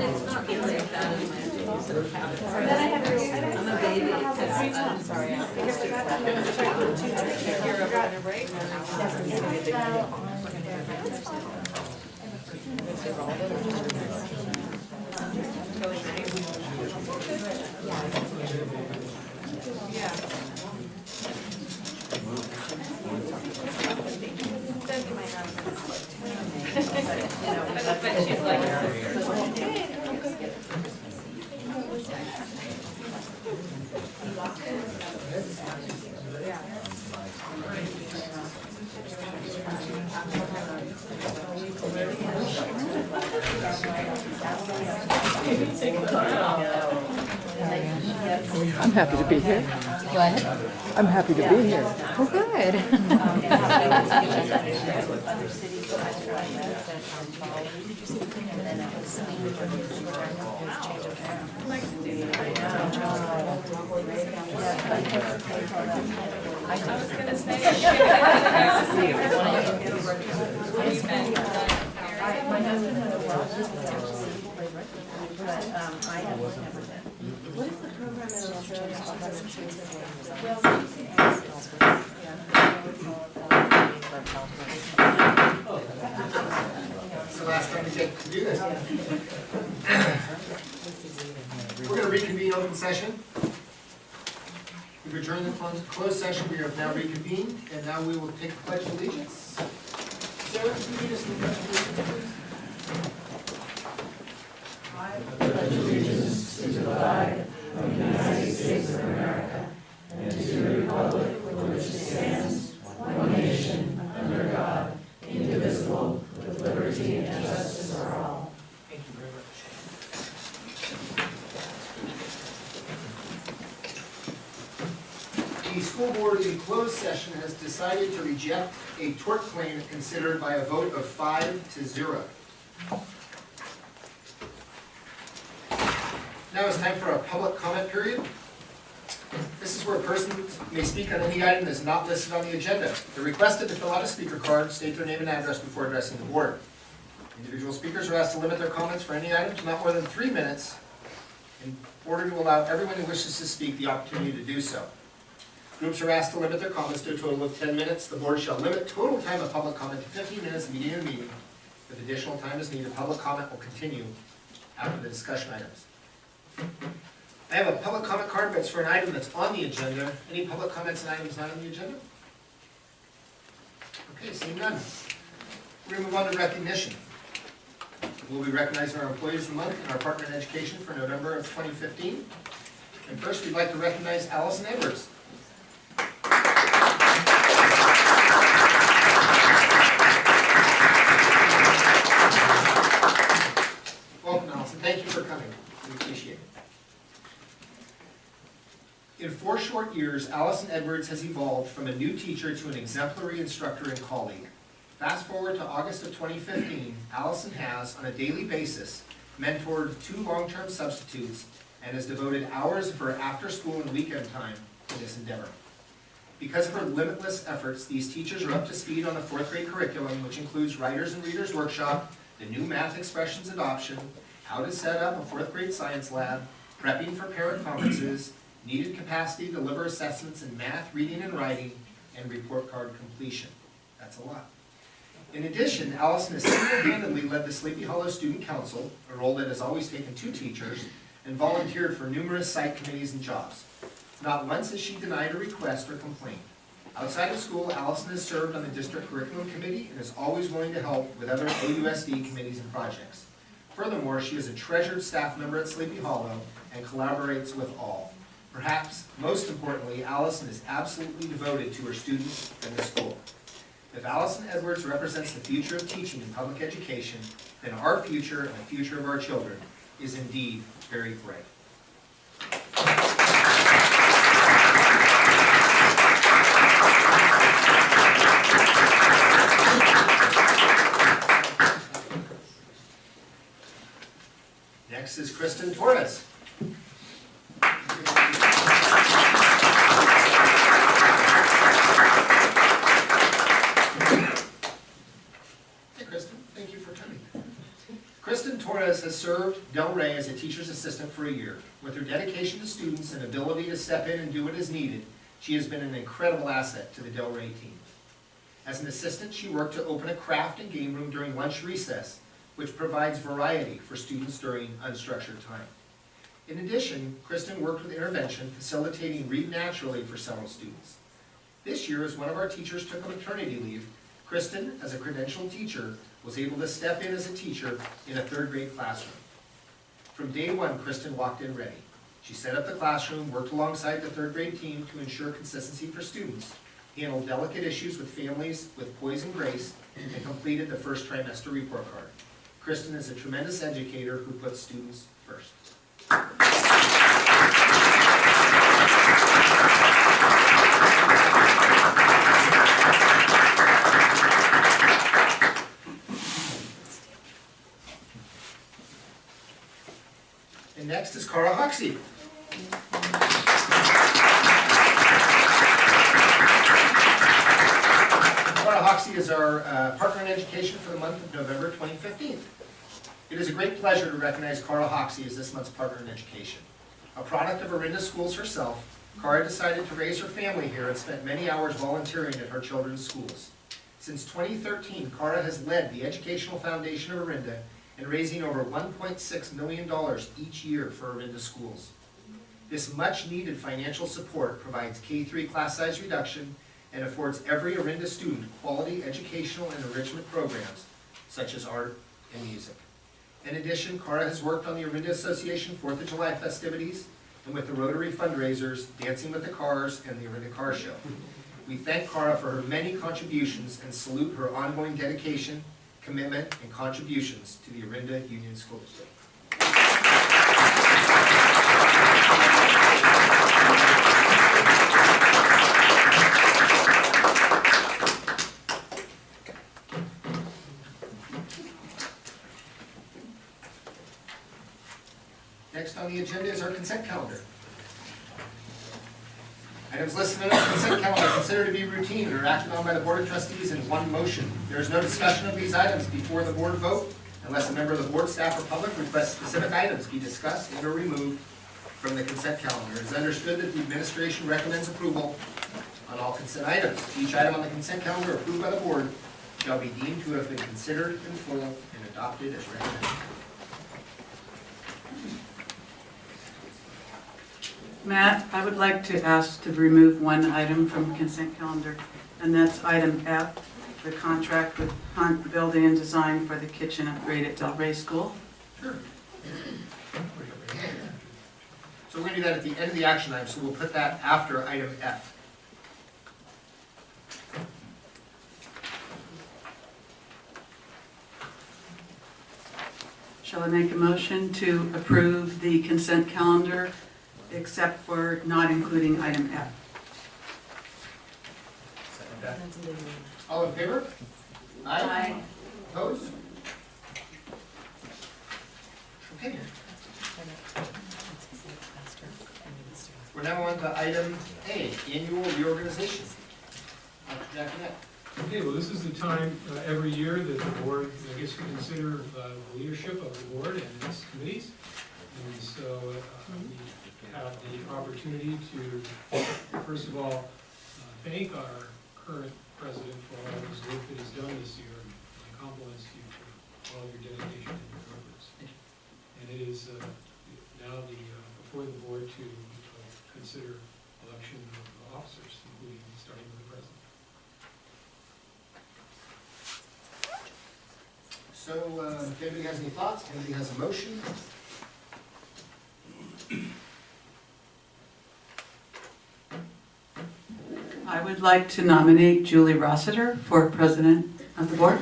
it's not really that in my I'm a baby. I'm sorry. You're over on a break? Yeah. But she's like, I'm happy to be here. What? I'm happy to be here. Oh, good. I was gonna say. My husband had a well, but I have never been. What is the program in Australia? It's the last time we get to do this. We're going to reconvene open session. We've adjourned the closed session. We have now reconvened, and now we will take the Pledge of Allegiance. Sarah, can you lead us in the Pledge of Allegiance, please? I pledge allegiance to the flag of the United States of America and to the republic for which it stands, one nation, under God, indivisible, with liberty and justice for all. Thank you very much. The school board in closed session has decided to reject a tort claim considered by a vote of 5-0. Now it's time for a public comment period. This is where a person may speak on any item that is not listed on the agenda. They're requested to fill out a speaker card, state their name and address before addressing the board. Individual speakers are asked to limit their comments for any items not more than 3 minutes in order to allow everyone who wishes to speak the opportunity to do so. Groups are asked to limit their comments to a total of 10 minutes. The board shall limit total time of public comment to 15 minutes at the beginning of the meeting. If additional time is needed, public comment will continue after the discussion items. I have a public comment card, but it's for an item that's on the agenda. Any public comments on items not on the agenda? Okay, seeing none. We're going to move on to recognition. We'll be recognizing our Employees of the Month and our Partner in Education for November of 2015. And first, we'd like to recognize Allison Edwards. Welcome, Allison. Thank you for coming. We appreciate it. In 4 short years, Allison Edwards has evolved from a new teacher to an exemplary instructor and colleague. Fast forward to August of 2015, Allison has, on a daily basis, mentored 2 long-term substitutes and has devoted hours of her after-school and weekend time to this endeavor. Because of her limitless efforts, these teachers are up to speed on the 4th grade curriculum, which includes Writers and Readers Workshop, the new math expressions adoption, how to set up a 4th grade science lab, prepping for parent conferences, needed capacity to deliver assessments in math, reading, and writing, and report card completion. That's a lot. In addition, Allison has single-handedly led the Sleepy Hollow Student Council, a role that has always taken 2 teachers, and volunteered for numerous site committees and jobs. Not once has she denied a request or complaint. Outside of school, Allison has served on the district curriculum committee and is always willing to help with other AUSD committees and projects. Furthermore, she is a treasured staff member at Sleepy Hollow and collaborates with all. Perhaps most importantly, Allison is absolutely devoted to her students and the school. If Allison Edwards represents the future of teaching in public education, then our future and the future of our children is indeed very bright. Next is Kristen Torres. Hey Kristen, thank you for coming. Kristen Torres has served Del Rey as a teacher's assistant for a year. With her dedication to students and ability to step in and do what is needed, she has been an incredible asset to the Del Rey team. As an assistant, she worked to open a craft and game room during lunch recess, which provides variety for students during unstructured time. In addition, Kristen worked with intervention, facilitating Read Naturally for several students. This year, as one of our teachers took a maternity leave, Kristen, as a credentialed teacher, was able to step in as a teacher in a third grade classroom. From day one, Kristen walked in ready. She set up the classroom, worked alongside the third grade team to ensure consistency for students, handled delicate issues with families with poise and grace, and completed the first trimester report card. Kristen is a tremendous educator who puts students first. And next is Cara Hoxie. Cara Hoxie is our partner in education for the month of November 2015. It is a great pleasure to recognize Cara Hoxie as this month's partner in education. A product of Orinda Schools herself, Cara decided to raise her family here and spent many hours volunteering at her children's schools. Since 2013, Cara has led the Educational Foundation of Orinda in raising over $1.6 million each year for Orinda schools. This much-needed financial support provides K-3 class size reduction and affords every Orinda student quality educational and enrichment programs, such as art and music. In addition, Cara has worked on the Orinda Association 4th of July festivities and with the Rotary fundraisers, Dancing with the Cars and the Orinda Car Show. We thank Cara for her many contributions and salute her ongoing dedication, commitment, and contributions to the Orinda Union School District. Next on the agenda is our consent calendar. Items listed on the consent calendar are considered to be routine and are acted on by the Board of Trustees in one motion. There is no discussion of these items before the board vote unless a member of the board, staff, or public requests specific items be discussed and or removed from the consent calendar. It is understood that the administration recommends approval on all consent items. Each item on the consent calendar approved by the board shall be deemed to have been considered in full and adopted as recommended. Matt, I would like to ask to remove one item from the consent calendar, and that's item F, the contract with Hunt Building and Design for the kitchen upgrade at Del Rey School. Sure. So we're going to do that at the end of the action item, so we'll put that after item F. Shall I make a motion to approve the consent calendar except for not including item F? All in favor? Aye. Opposed? Okay. We're now on to item A, annual reorganization. Dr. Jacqueline. Okay, well, this is the time every year that the board gets to consider the leadership of the board and its committees. And so we have the opportunity to, first of all, thank our current president for all his work that he's done this year. My compliments to you for all your dedication and your efforts. And it is now before the board to consider election of officers, including starting with the president. So, if anybody has any thoughts, anybody has a motion? I would like to nominate Julie Rossiter for president of the board.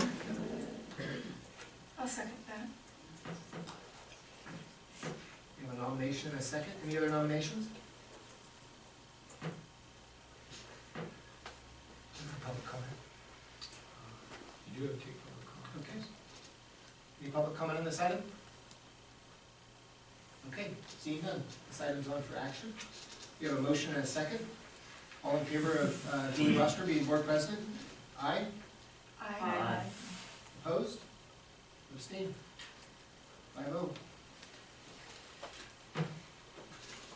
I'll second that. We have a nomination and a second. Any other nominations? Public comment. You do have to take public comment. Okay. Any public comment on this item? Okay, seeing none. This item's on for action. We have a motion and a second. All in favor of Julie Rossiter being board president? Aye. Aye. Opposed? Abstained? 5-0.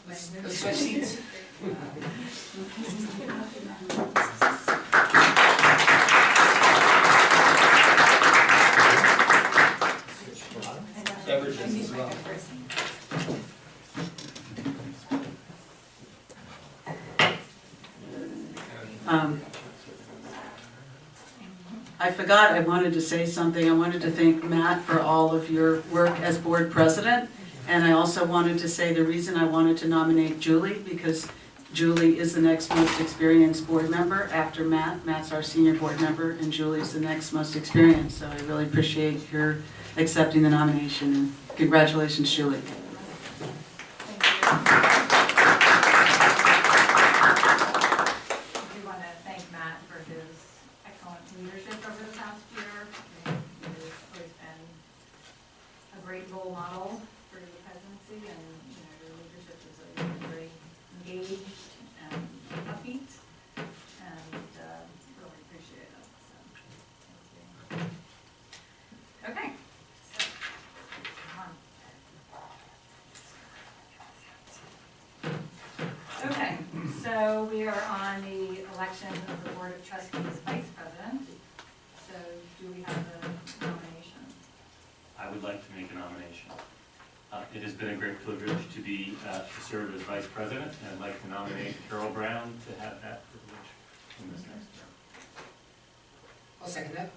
Let's switch seats. Beverages as well. I forgot, I wanted to say something. I wanted to thank Matt for all of your work as board president. And I also wanted to say the reason I wanted to nominate Julie, because Julie is the next most experienced board member after Matt. Matt's our senior board member, and Julie's the next most experienced. So I really appreciate your accepting the nomination, and congratulations, Julie. Thank you. I do want to thank Matt for his excellent leadership over the past year. He's always been a great role model for the presidency, and your leadership has always been very engaged and upbeat, and really appreciate it. So, thank you. Okay. So, come on. Okay, so we are on the election of the Board of Trustees Vice President. So do we have a nomination? I would like to make a nomination. It has been a great privilege to serve as Vice President, and I'd like to nominate Carol Brown to have that privilege in this next term. I'll second that.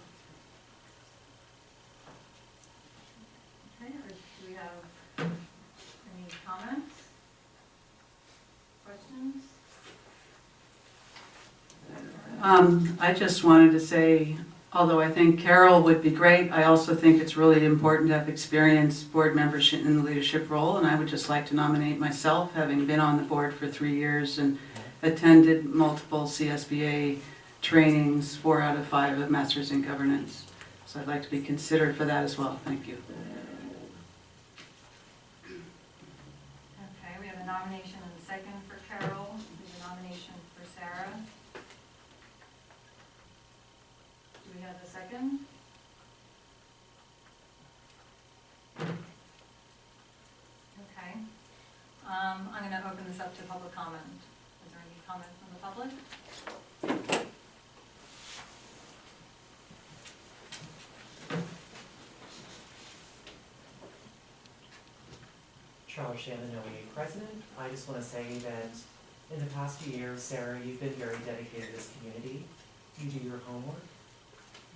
Okay, or do we have any comments? Questions? I just wanted to say, although I think Carol would be great, I also think it's really important to have experienced board membership in the leadership role, and I would just like to nominate myself, having been on the board for 3 years and attended multiple CSBA trainings, 4 out of 5 of Masters in Governance. So I'd like to be considered for that as well. Thank you. Okay, we have a nomination and a second for Carol. We have a nomination for Sarah. Do we have a second? Okay. I'm going to open this up to public comment. Is there any comment from the public? Charles Shannon, OEA President. I just want to say that in the past few years, Sarah, you've been very dedicated to this community. You do your homework.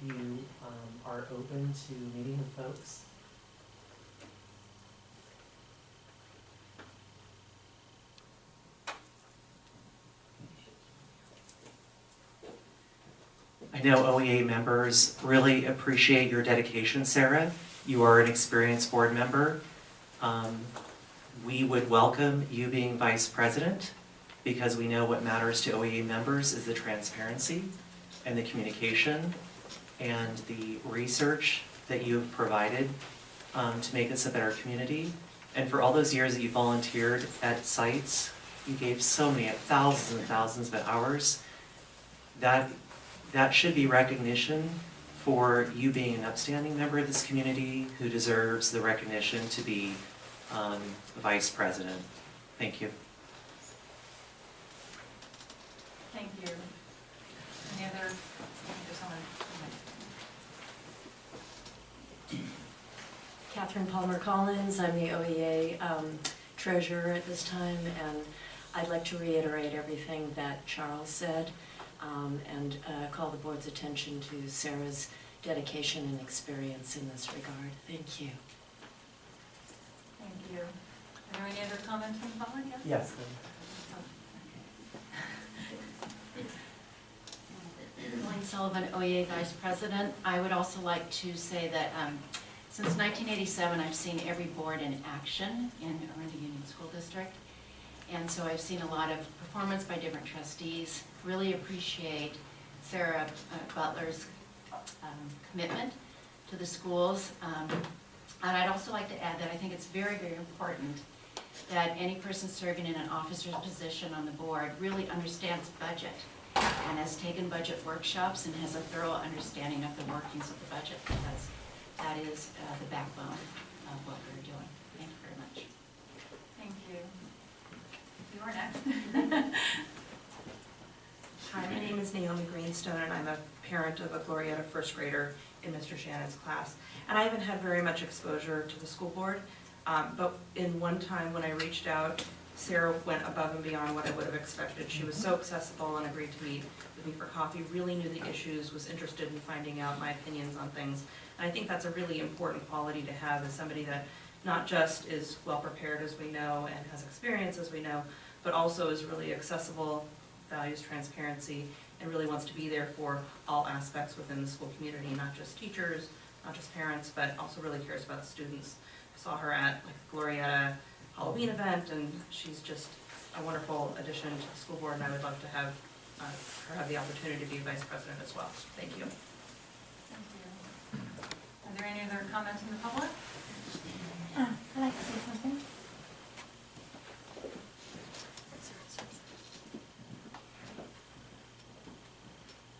You are open to meeting with folks. I know OEA members really appreciate your dedication, Sarah. You are an experienced board member. We would welcome you being vice president because we know what matters to OEA members is the transparency and the communication and the research that you have provided to make this a better community. And for all those years that you volunteered at sites, you gave so many, thousands and thousands of hours. That should be recognition for you being an upstanding member of this community who deserves the recognition to be vice president. Thank you. Thank you. Any other? Catherine Palmer Collins, I'm the OEA treasurer at this time, and I'd like to reiterate everything that Charles said and call the board's attention to Sarah's dedication and experience in this regard. Thank you. Thank you. Are there any other comments from the public? Yes. Elaine Sullivan, OEA Vice President. I would also like to say that since 1987, I've seen every board in action in Orinda Union School District. And so I've seen a lot of performance by different trustees. Really appreciate Sarah Butler's commitment to the schools. And I'd also like to add that I think it's very, very important that any person serving in an officer's position on the board really understands budget and has taken budget workshops and has a thorough understanding of the workings of the budget, because that is the backbone of what we're doing. Thank you very much. Thank you. You are next. Hi, my name is Naomi Greenstone, and I'm a parent of a Glorietta first grader in Mr. Shannon's class. And I haven't had very much exposure to the school board, but in one time when I reached out, Sarah went above and beyond what I would have expected. She was so accessible and agreed to meet with me for coffee, really knew the issues, was interested in finding out my opinions on things. And I think that's a really important quality to have as somebody that not just is well-prepared, as we know, and has experience, as we know, but also is really accessible, values transparency, and really wants to be there for all aspects within the school community, not just teachers, not just parents, but also really cares about the students. I saw her at like the Glorietta Halloween event, and she's just a wonderful addition to the school board, and I would love to have her have the opportunity to be vice president as well. Thank you. Thank you. Are there any other comments from the public? I'd like to say something.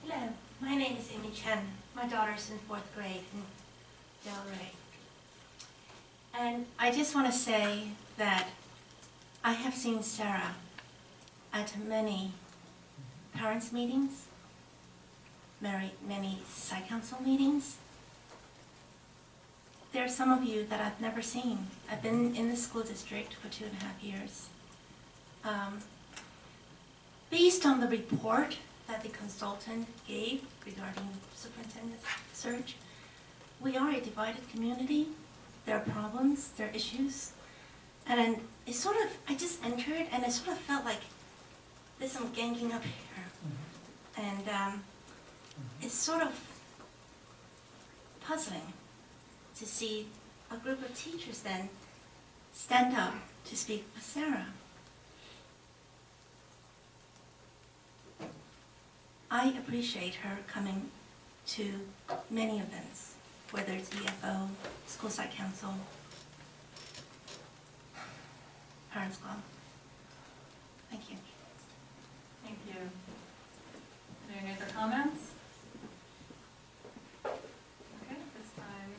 Hello, my name is Amy Chen. My daughter's in 4th grade in Delray. And I just want to say that I have seen Sarah at many parents' meetings, many site council meetings. There are some of you that I've never seen. I've been in the school district for 2.5 years. Based on the report that the consultant gave regarding superintendent search, we are a divided community. There are problems, there are issues. And it sort of, I just entered and it sort of felt like there's some ganging up here. And it's sort of puzzling to see a group of teachers then stand up to speak with Sarah. I appreciate her coming to many events, whether it's EFO, School Site Council, Parents Club. Thank you. Thank you. Are there any other comments? Okay, at this time,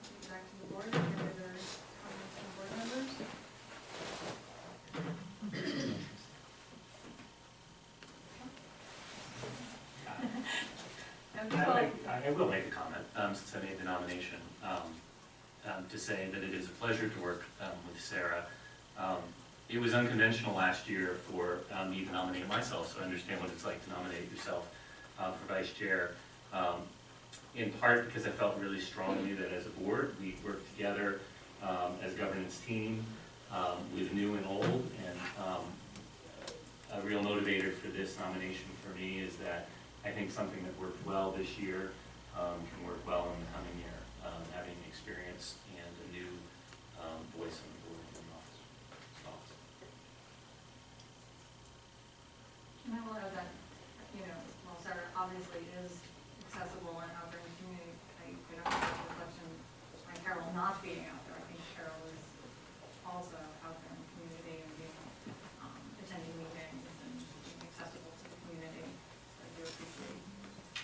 we'll go back to the board. Are there any other comments from board members? I will make a comment, since I made the nomination, to say that it is a pleasure to work with Sarah. It was unconventional last year for me to nominate myself, so I understand what it's like to nominate yourself for vice chair. In part because I felt really strongly that as a board, we work together as a governance team with new and old, and a real motivator for this nomination for me is that I think something that worked well this year can work well in the coming year, having experience and a new voice on the board in the office. And I will add that, you know, while Sarah obviously is accessible and out there in the community, I don't have a reflection on Carol not being out there. I think Carol is also out there in the community and being, attending meetings and being accessible to the community. So I do appreciate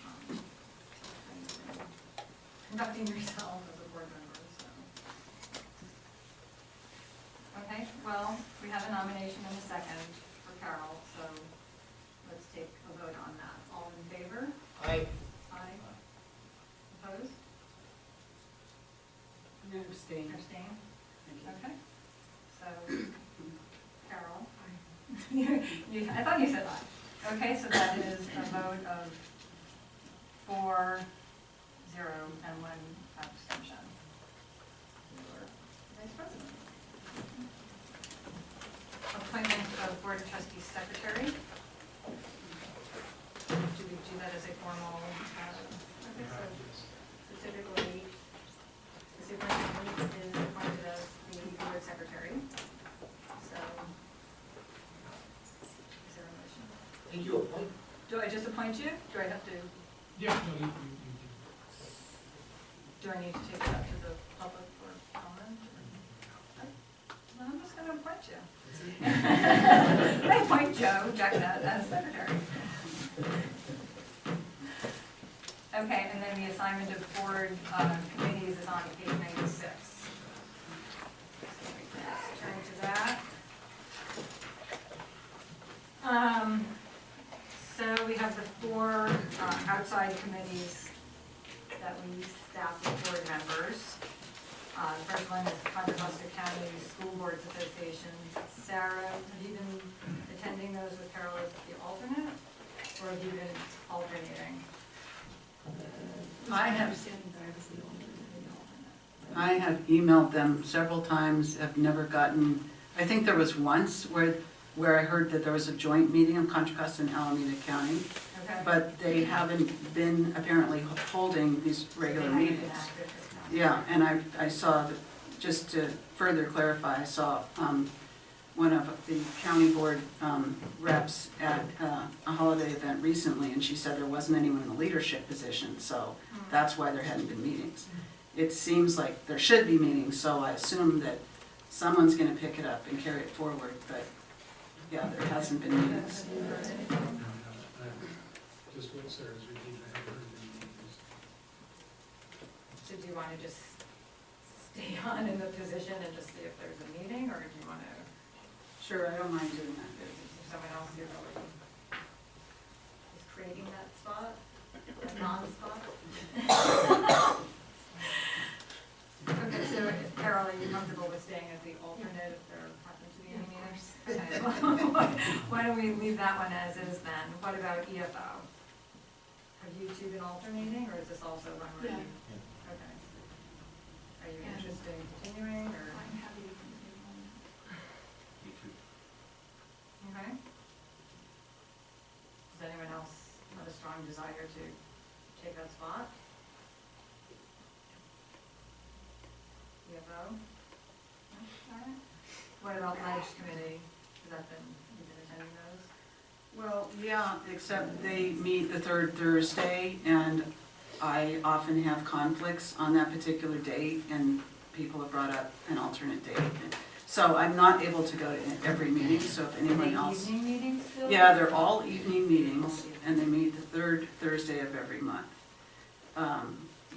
how you've been conducting yourself as a board member. So. Okay, well, we have a nomination and a second for Carol, so let's take a vote on that. All in favor? Aye. Aye. Opposed? Abstain. Abstain? Thank you. Okay. So, Carol? I thought you said aye. Okay, so that is a vote of 4-0 and 1 abstention. You are vice president. Appointment of Board of Trustees Secretary. Do we do that as a formal, okay, so typically, the superintendent is appointed as the board secretary. So, is there a motion? Did you appoint? Do I just appoint you? Do I have to, Yeah, no, you do I need to take it up to the public for comment? Well, I'm just gonna appoint you. I appoint Joe Jacknett as secretary. Okay, and then the assignment of board committees is on page 96. the committees that we staff with board members. The first one is Contra Costa County School Boards Association. Sarah, have you been attending those with Carol as the alternate, or have you been alternating? I have, Understanding that I was the alternate. I have emailed them several times, have never gotten, I think there was once where I heard that there was a joint meeting of Contra Costa and Alameda County, Okay. but they haven't been apparently holding these regular They haven't been meetings. active this time. Yeah, and I saw, just to further clarify, I saw one of the county board reps at a holiday event recently, and she said there wasn't anyone in the leadership position, so that's why there hadn't been meetings. It seems like there should be meetings, so I assume that someone's gonna pick it up and carry it forward, but yeah, there hasn't been meetings. Just what Sarah's repeating, I haven't heard any meetings. So do you want to just stay on in the position and just see if there's a meeting, or do you want to, Sure, I don't mind doing that. is someone else here already is creating that spot, that non-spot? Okay, so Carol, are you comfortable with staying as the alternate if there happen to be any meetings? Okay. Why don't we leave that one as is then? What about EFO? Have you two been alternating, or is this also one where you? Okay. Are you interested in continuing, or? I'm happy to continue. Me too. Okay. Does anyone else have a strong desire to take that spot? CFO? No? All right. What about Ledge Committee? Has that been, you've been attending those? Well, yeah, except they meet the third Thursday, and I often have conflicts on that particular date, and people have brought up an alternate date. So I'm not able to go to every meeting, so if anyone else. Evening meetings still? Yeah, they're all evening meetings, and they meet the third Thursday of every month.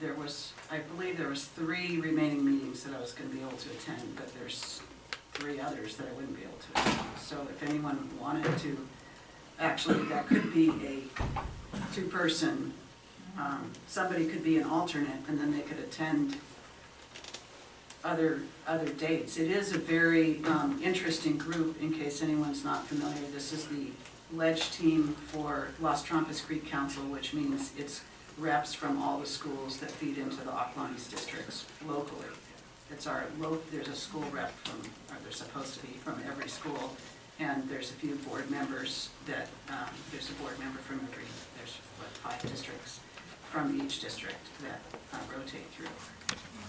There was, I believe there was 3 remaining meetings that I was gonna be able to attend, but there's 3 others that I wouldn't be able to attend. So if anyone wanted to, actually, that could be a 2-person, somebody could be an alternate, and then they could attend other dates. It is a very interesting group, in case anyone's not familiar. This is the ledge team for Las Trampas Creek Council, which means it's reps from all the schools that feed into the Oclanis districts locally. It's there's a school rep from, or there's supposed to be from every school, and there's a few board members that, there's a board member from there's 5 districts from each district that rotate through.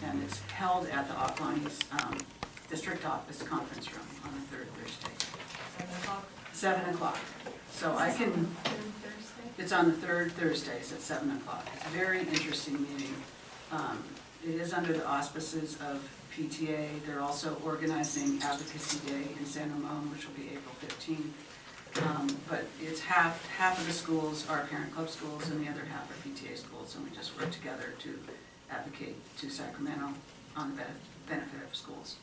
And it's held at the Oclanis district office conference room on the 3rd Thursday. 7 o'clock? 7 o'clock. So I can, Thursday? it's on the 3rd Thursdays at 7 o'clock. It's a very interesting meeting. It is under the auspices of PTA. They're also organizing Advocacy Day in San Ramon, which will be April 15th. But it's half of the schools are parent club schools, and the other half are PTA schools, and we just work together to advocate to Sacramento on the benefit of schools.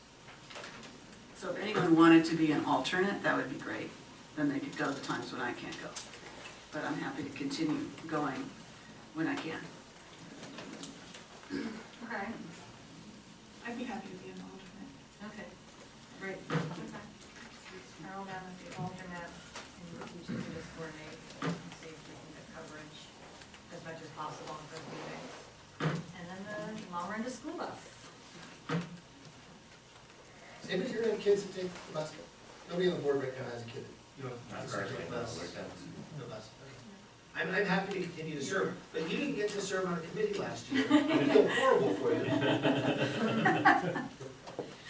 So if anyone wanted to be an alternate, that would be great. Then they could go the times when I can't go. But I'm happy to continue going when I can. Okay. I'd be happy to be an alternate. Okay. Great. Okay. Carol down as the alternate, and you two can just coordinate and see if we can get coverage as much as possible in those meetings. And then the Orinda school bus. Does anybody here have kids that take the bus? Nobody on the board right now has a kid. You don't Not have currently, a no, bus? we're done. No bus. Okay. I'm happy to continue to serve, but you didn't get to serve on a committee last year. I feel horrible for you.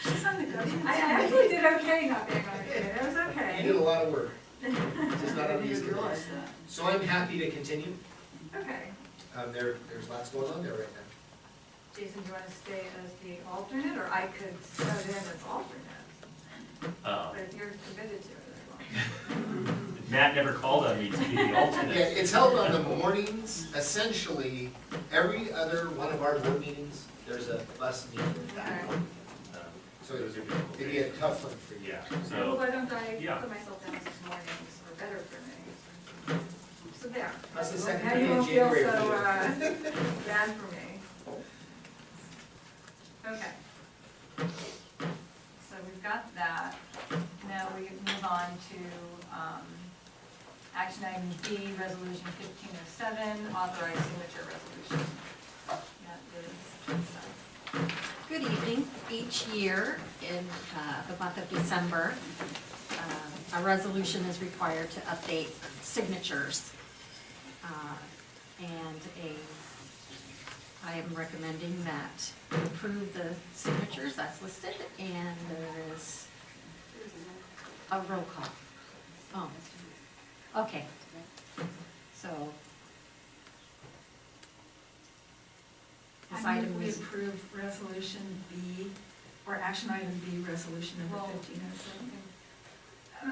She's on the go. I actually did okay not being on the committee. It was You okay. did a lot of work. Just not on I these didn't realize committees. that. So I'm happy to continue. Okay. There's lots going on there right now. Jason, do you want to stay as the alternate, or I could sub in as alternate? But if you're committed to it, I won't. Matt never called on me to be the alternate. Yeah, it's held on the mornings, essentially, every other one of our board meetings, there's a bus meeting. Okay. So Those are beautiful it'd be a tough one for you. Yeah, Well, so, why don't I yeah. put myself down as mornings are better for me? So So there. That's the second Now day you in won't feel January so, for you. bad for me. Okay. So we've got that. Now we move on to, action item B, resolution 1507, authorized signature resolution. That is, Good evening. Each year in the month of December, a resolution is required to update signatures. And I am recommending that we approve the signatures as listed, and there is a roll call. Oh, okay. So this I item move we is. approve resolution B, or action item B, resolution number Well, 1507.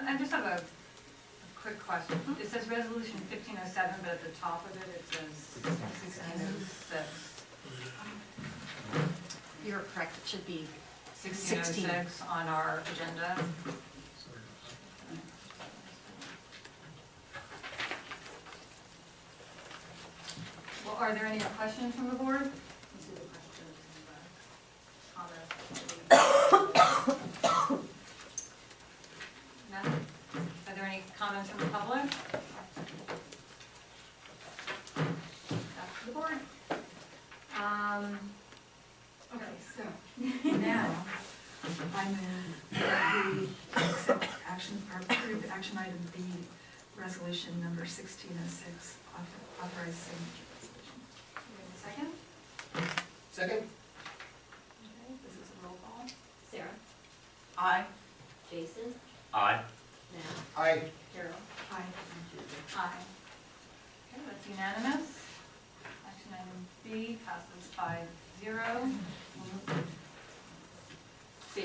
I just have a quick question. It says resolution 1507, but at the top of it, it says 1606. You're correct, it should be 1606 on our agenda. Well, are there any questions from the board? Let's see the questions and comments. None? Are there any comments from the public? Back to the board. Okay, so now I move that we accept action, or approve action item B, resolution number 1606, authorized signature resolution. Do we have a second? Second? Okay, this is a roll call. Sarah? Aye. Jason? Aye. Matt? Aye. Carol? Aye. Aye. Okay, that's unanimous. Action item B passes 5-0. C.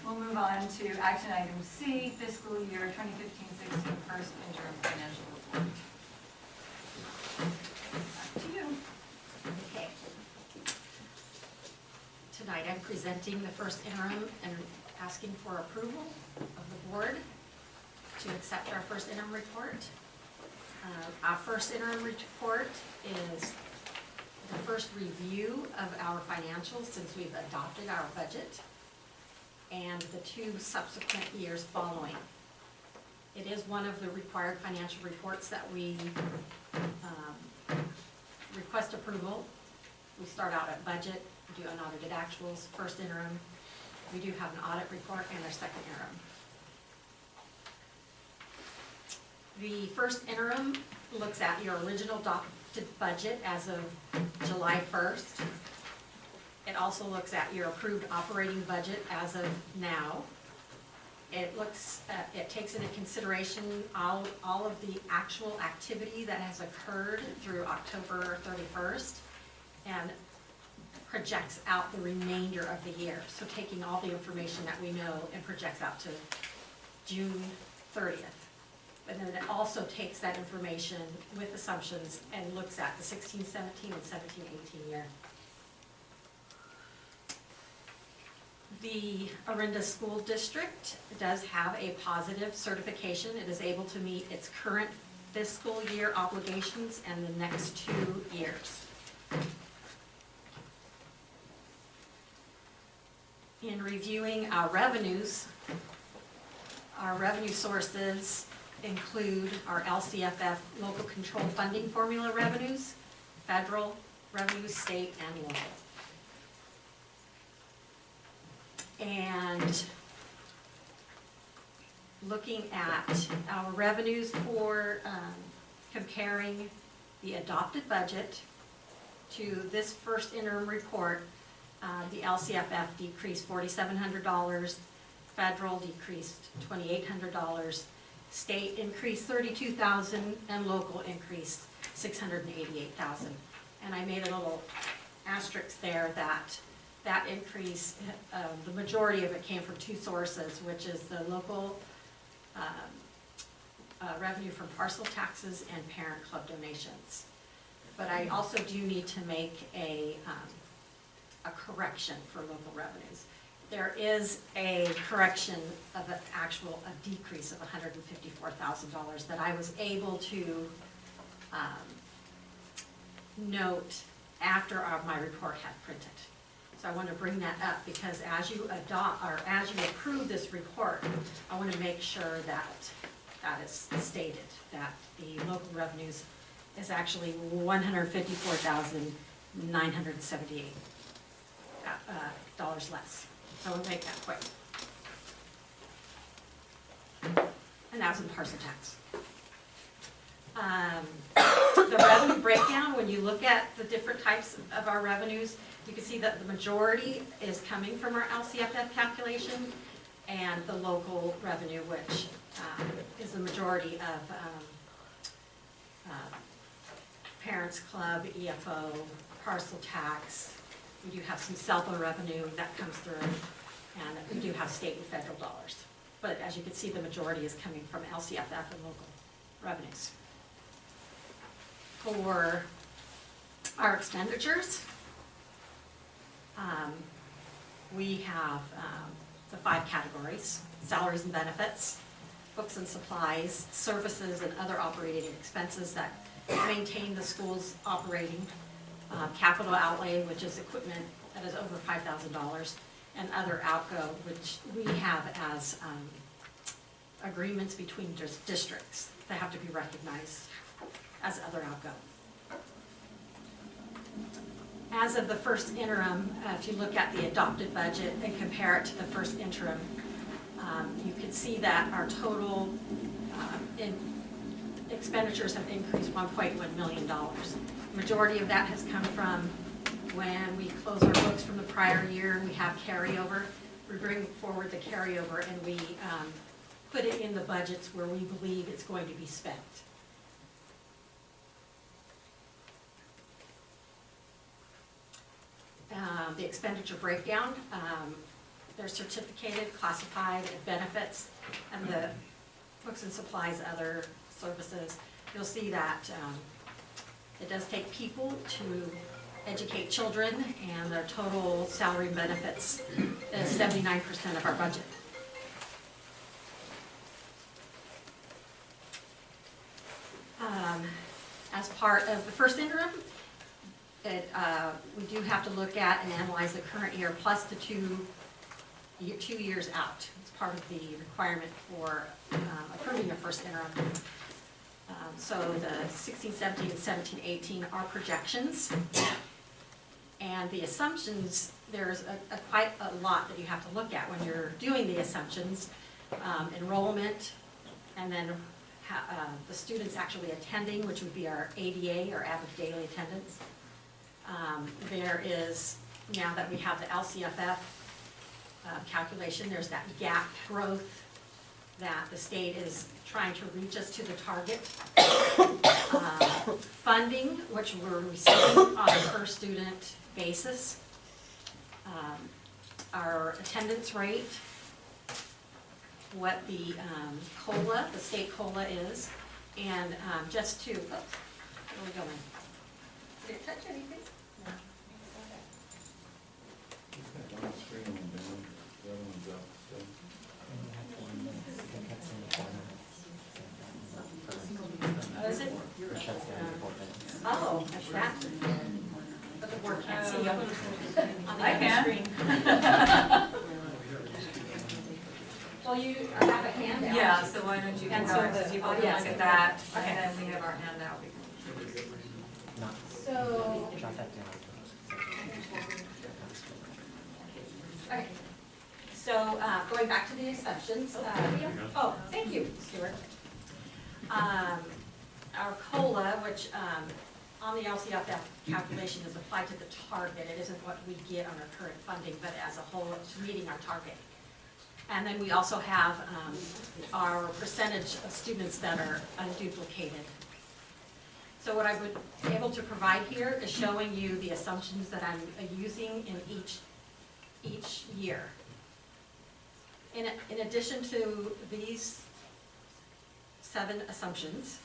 We'll move on to action item C, fiscal year 2015-16 first interim financial report. Back to you. Okay. Tonight I'm presenting the first interim and asking for approval of the board to accept our first interim report. Our first interim report is the first review of our financials since we've adopted our budget and the 2 subsequent years following. It is one of the required financial reports that we request approval. We start out at budget, we do unaudited actuals, first interim. We do have an audit report and our second interim. The first interim looks at your original adopted budget as of July 1st. It also looks at your approved operating budget as of now. It looks at, it takes into consideration all of the actual activity that has occurred through October 31st and projects out the remainder of the year. So taking all the information that we know and projects out to June 30th. And then it also takes that information with assumptions and looks at the 16-17 and 17-18 year. The Orinda School District does have a positive certification. It is able to meet its current fiscal year obligations and the next 2 years. In reviewing our revenue sources include our LCFF local control funding formula revenues, federal revenues, state and local. And looking at our revenues for comparing the adopted budget to this first interim report, the LCFF decreased $4,700, federal decreased $2,800, state increased $32,000, and local increased $688,000. And I made a little asterisk there that increase, the majority of it came from 2 sources, which is the local revenue from parcel taxes and parent club donations. But I also do need to make a correction for local revenues. there is a correction of a decrease of $154,000 that I was able to note after my report had printed. So I want to bring that up because as you approve this report, I want to make sure that that is stated, that the local revenues is actually $154,978 dollars less. So we'll make that quick. And that was in parcel tax. The revenue breakdown, when you look at the different types of our revenues, you can see that the majority is coming from our LCFF calculation and the local revenue, which is the majority of Parents Club, EFO, parcel tax. We do have some SELPA revenue that comes through, and we do have state and federal dollars. But as you can see, the majority is coming from LCFF and local revenues. For our expenditures, we have the 5 categories: salaries and benefits, books and supplies, services and other operating expenses that maintain the school's operating, capital outlay, which is equipment that is over $5,000, and other outgo, which we have as agreements between districts that have to be recognized as other outgo. As of the first interim, if you look at the adopted budget and compare it to the first interim, you can see that our total expenditures have increased $1.1 million. The majority of that has come from when we close our books from the prior year, we have carryover. We bring forward the carryover and we put it in the budgets where we believe it's going to be spent. The expenditure breakdown, they're certificated, classified, benefits, and the books and supplies, other services. You'll see that it does take people to educate children, and their total salary and benefits is 79% of our budget. As part of the first interim, we do have to look at and analyze the current year plus the 2 years out. It's part of the requirement for approving the first interim. So the 16, 17, and 17, 18 are projections. And the assumptions, there's quite a lot that you have to look at when you're doing the assumptions. Enrollment, and then the students actually attending, which would be our ADA, or average daily attendance. There is, now that we have the LCFF calculation, there's that gap growth that the state is trying to reach us to the target. Funding, which we're receiving on a per student basis. Our attendance rate, what the COLA, the state COLA is, and just to, oops, where are we going? Did it touch anything? No. Oh, is it? Oh, that's that. But the board can't see on the screen. Well, you have a handout. Yeah, so why don't you And go so ahead, the so people can audience look at can- that, okay. and then we have our handout. So, Jot that down. okay. So, going back to the assumptions. Oh, thank you, Stuart. Our COLA, which on the LCFF calculation is applied to the target. It isn't what we get on our current funding, but as a whole, it's meeting our target. And then we also have our percentage of students that are unduplicated. So what I would be able to provide here is showing you the assumptions that I'm using in each year. In addition to these 7 assumptions,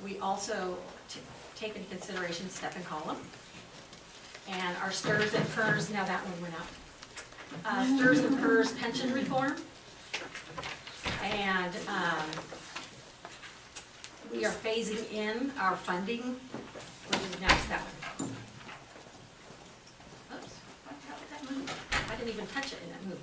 we also take into consideration step and column. And our stirs and PERS, now that one went up. STRS and PERS pension reform. And we are phasing in our funding, which is next that one. Oops, how did that move? I didn't even touch it and it moved.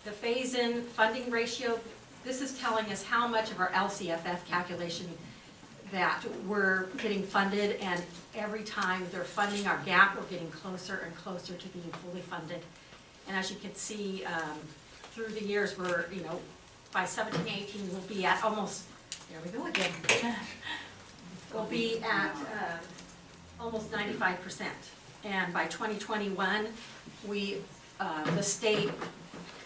The phase-in funding ratio, this is telling us how much of our LCFF calculation that we're getting funded, and every time they're funding our gap, we're getting closer and closer to being fully funded. And as you can see, through the years, we're, by 17, 18, we'll be at almost, there we go again. We'll be at almost 95%. And by 2021, the state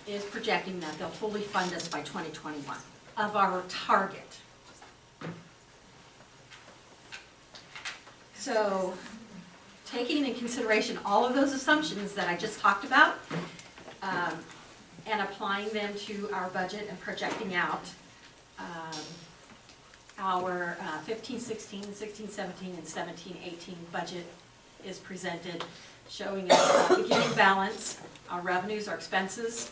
is projecting that they'll fully fund us by 2021 of our target. So, taking into consideration all of those assumptions that I just talked about, and applying them to our budget and projecting out our 15, 16, 16, 17, and 17, 18 budget is presented, showing us a beginning balance, our revenues, our expenses.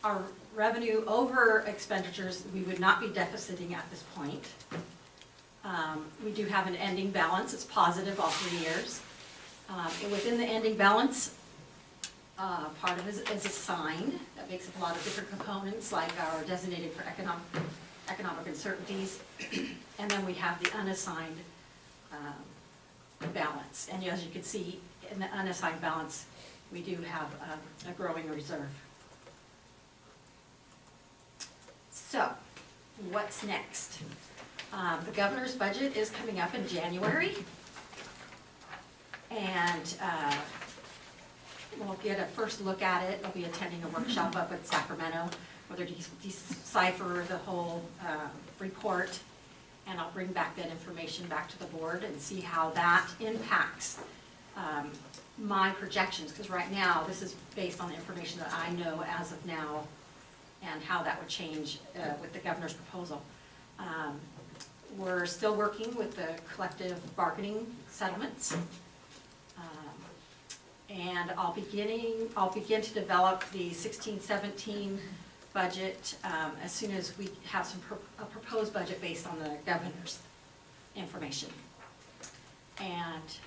Our revenue over expenditures, we would not be deficiting at this point. We do have an ending balance, it's positive all 3 years. And within the ending balance, part of it is assigned. That makes up a lot of different components, like our designated for economic uncertainties. And then we have the unassigned balance. And as you can see, in the unassigned balance, we do have a growing reserve. So, what's next? The governor's budget is coming up in January, and we'll get a first look at it. I'll be attending a workshop up at Sacramento where they're decipher the whole report, and I'll bring back that information back to the board and see how that impacts my projections, because right now this is based on the information that I know as of now and how that would change with the governor's proposal. We're still working with the collective bargaining settlements. And I'll begin to develop the 16-17 budget as soon as we have a proposed budget based on the governor's information. And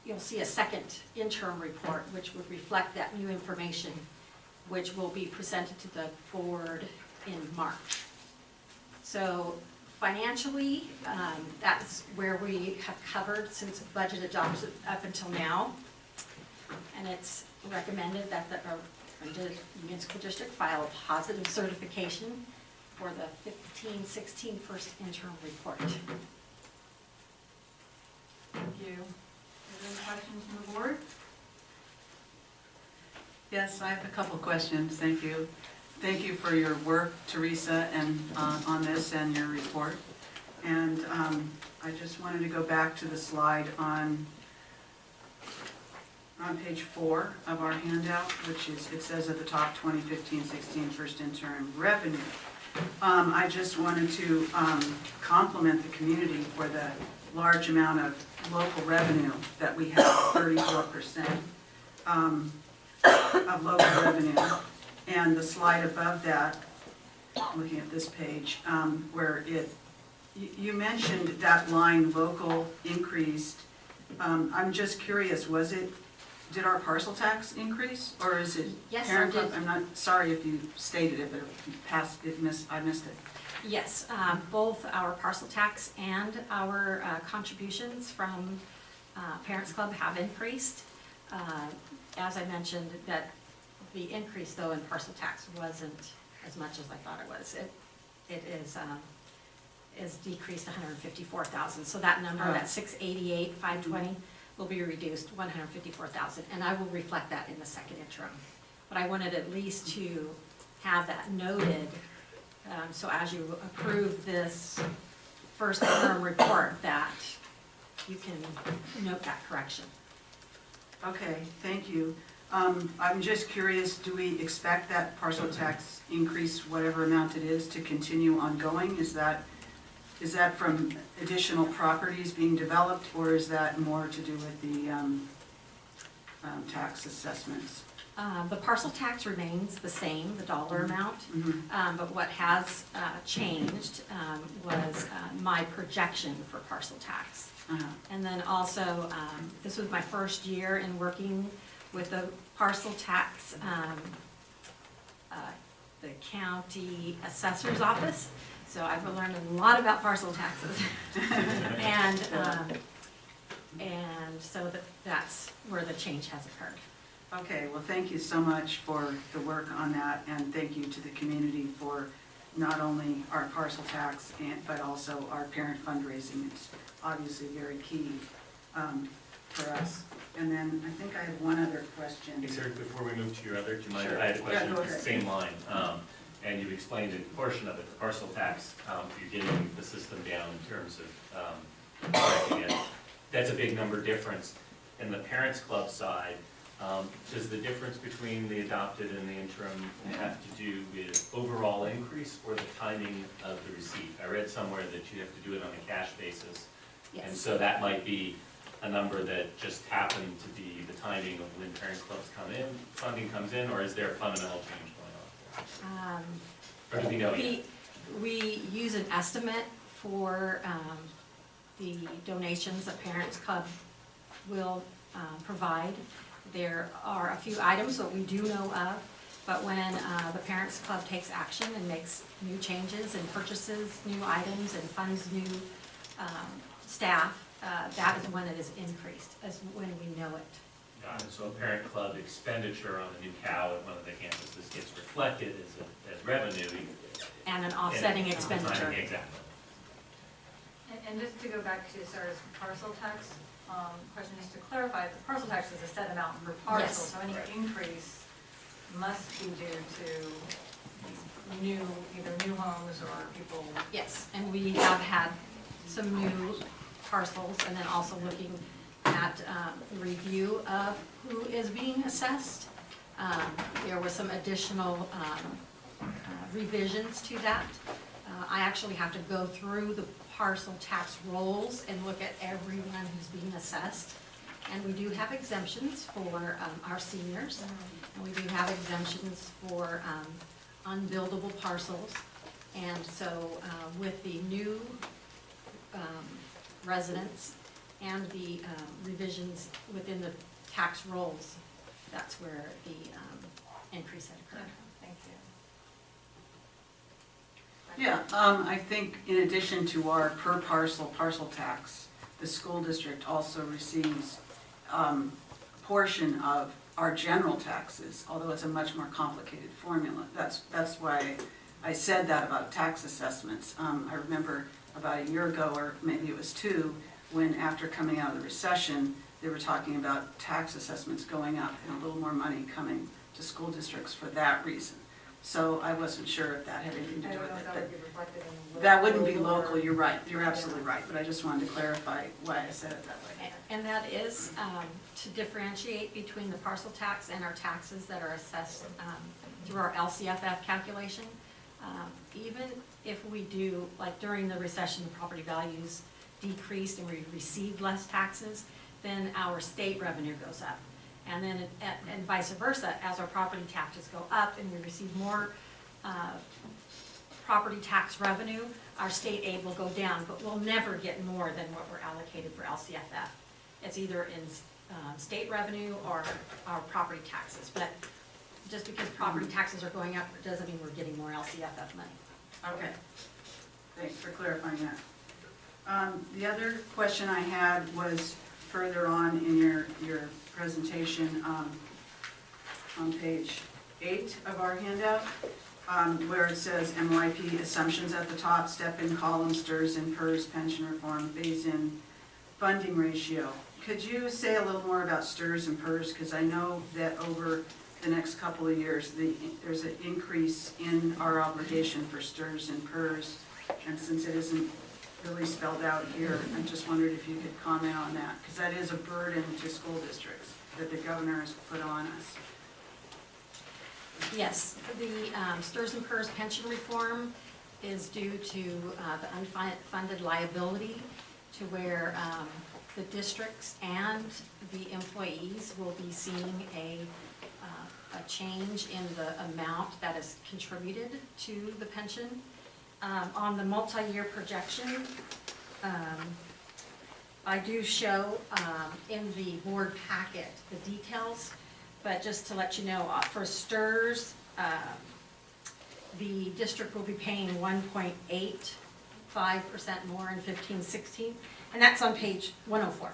you'll see a second interim report which would reflect that new information, which will be presented to the board in March. So financially, that's where we have covered since budget adoption up until now. And it's recommended that the Orinda Union School District file a positive certification for the 15-16 first interim report. Thank you. Are there any questions from the board? Yes, I have a couple questions, thank you. Thank you for your work, Teresa, and on this and your report. And I just wanted to go back to the slide on page 4 of our handout, which is, it says at the top 2015-16 first interim revenue. I just wanted to compliment the community for the large amount of local revenue that we have, 34% of local revenue. And the slide above that, looking at this page, where you mentioned that line local increased. I'm just curious, did our parcel tax increase, or is it? Yes, parent it did. I'm not sorry if you stated it, but I missed it. Yes, both our parcel tax and our contributions from Parents Club have increased. As I mentioned, that the increase though in parcel tax wasn't as much as I thought it was. It is decreased 154,000. So that number, that 688,520, will be reduced 154,000, and I will reflect that in the second interim. But I wanted at least to have that noted, so as you approve this first interim report, that you can note that correction. Okay, thank you. I'm just curious, do we expect that parcel tax increase, whatever amount it is, to continue ongoing? Is that from additional properties being developed, or is that more to do with the tax assessments? The parcel tax remains the same, the dollar amount, but what has changed was my projection for parcel tax. And then also, this was my first year in working with the parcel tax, the county assessor's office. So I've learned a lot about parcel taxes. And so that's where the change has occurred. Okay, well, thank you so much for the work on that, and thank you to the community for not only our parcel tax, but also our parent fundraising. It's obviously very key for us. And then I think I have one other question. Hey, Sarah, before we move to your other, do you mind? Sure. I had a question, Yeah, go ahead. same line. And you've explained a portion of it, the parcel tax, you're getting the system down in terms of correcting it. That's a big number difference. In the Parents Club side, does the difference between the adopted and the interim have to do with overall increase or the timing of the receipt? I read somewhere that you have to do it on a cash basis. Yes. And so that might be a number that just happened to be the timing of when parent clubs come in, funding comes in, or is there a fundamental change going on? Or do we know yet? We use an estimate for the donations that Parents Club will provide. There are a few items that we do know of, but when the Parents Club takes action and makes new changes and purchases new items and funds new staff, that is when it is increased, as when we know it. Got it. So a parent club expenditure on a new cow at one of the campuses gets reflected as revenue. And an offsetting expenditure. Exactly. And just to go back to Sarah's parcel tax question, just to clarify, the parcel tax is a set amount per parcel, Yes. so any Right. increase must be due to either new homes or people. Yes, and we have had some new parcels, and then also looking at the review of who is being assessed. There were some additional revisions to that. I actually have to go through the parcel tax rolls and look at everyone who's being assessed. And we do have exemptions for our seniors, and we do have exemptions for unbuildable parcels. And so with the new residents and the revisions within the tax rolls, that's where the increase had occurred. Thank you. Yeah, I think in addition to our per parcel tax, the school district also receives a portion of our general taxes, although it's a much more complicated formula. That's why I said that about tax assessments. I remember about a year ago, or maybe it was two, when after coming out of the recession, they were talking about tax assessments going up and a little more money coming to school districts for that reason. So I wasn't sure if that had anything to I do don't with know it. if that would be reflected in local. That wouldn't be local, or- you're right, you're absolutely right, but I just wanted to clarify why I said it that way. And that is to differentiate between the parcel tax and our taxes that are assessed through our LCFF calculation. Even if we do, like during the recession, the property values decreased and we received less taxes, then our state revenue goes up. And then, and vice versa, as our property taxes go up and we receive more property tax revenue, our state aid will go down, but we'll never get more than what we're allocated for LCFF. It's either in state revenue or our property taxes, but just because property taxes are going up, doesn't mean we're getting more LCFF money. Okay, thanks for clarifying that. The other question I had was further on in your presentation on page 8 of our handout, where it says MYP assumptions at the top, step-in column, STRS and PERS, pension reform, phase-in funding ratio. Could you say a little more about STRS and PERS? Because I know that over the next couple of years, there's an increase in our obligation for STRS and PERS, and since it isn't really spelled out here, I just wondered if you could comment on that, because that is a burden to school districts that the governor has put on us. Yes, the STRS and PERS pension reform is due to the unfunded liability, to where the districts and the employees will be seeing a change in the amount that is contributed to the pension. On the multi-year projection, I do show in the board packet the details, but just to let you know, for STRS, the district will be paying 1.85% more in 15-16, and that's on page 104.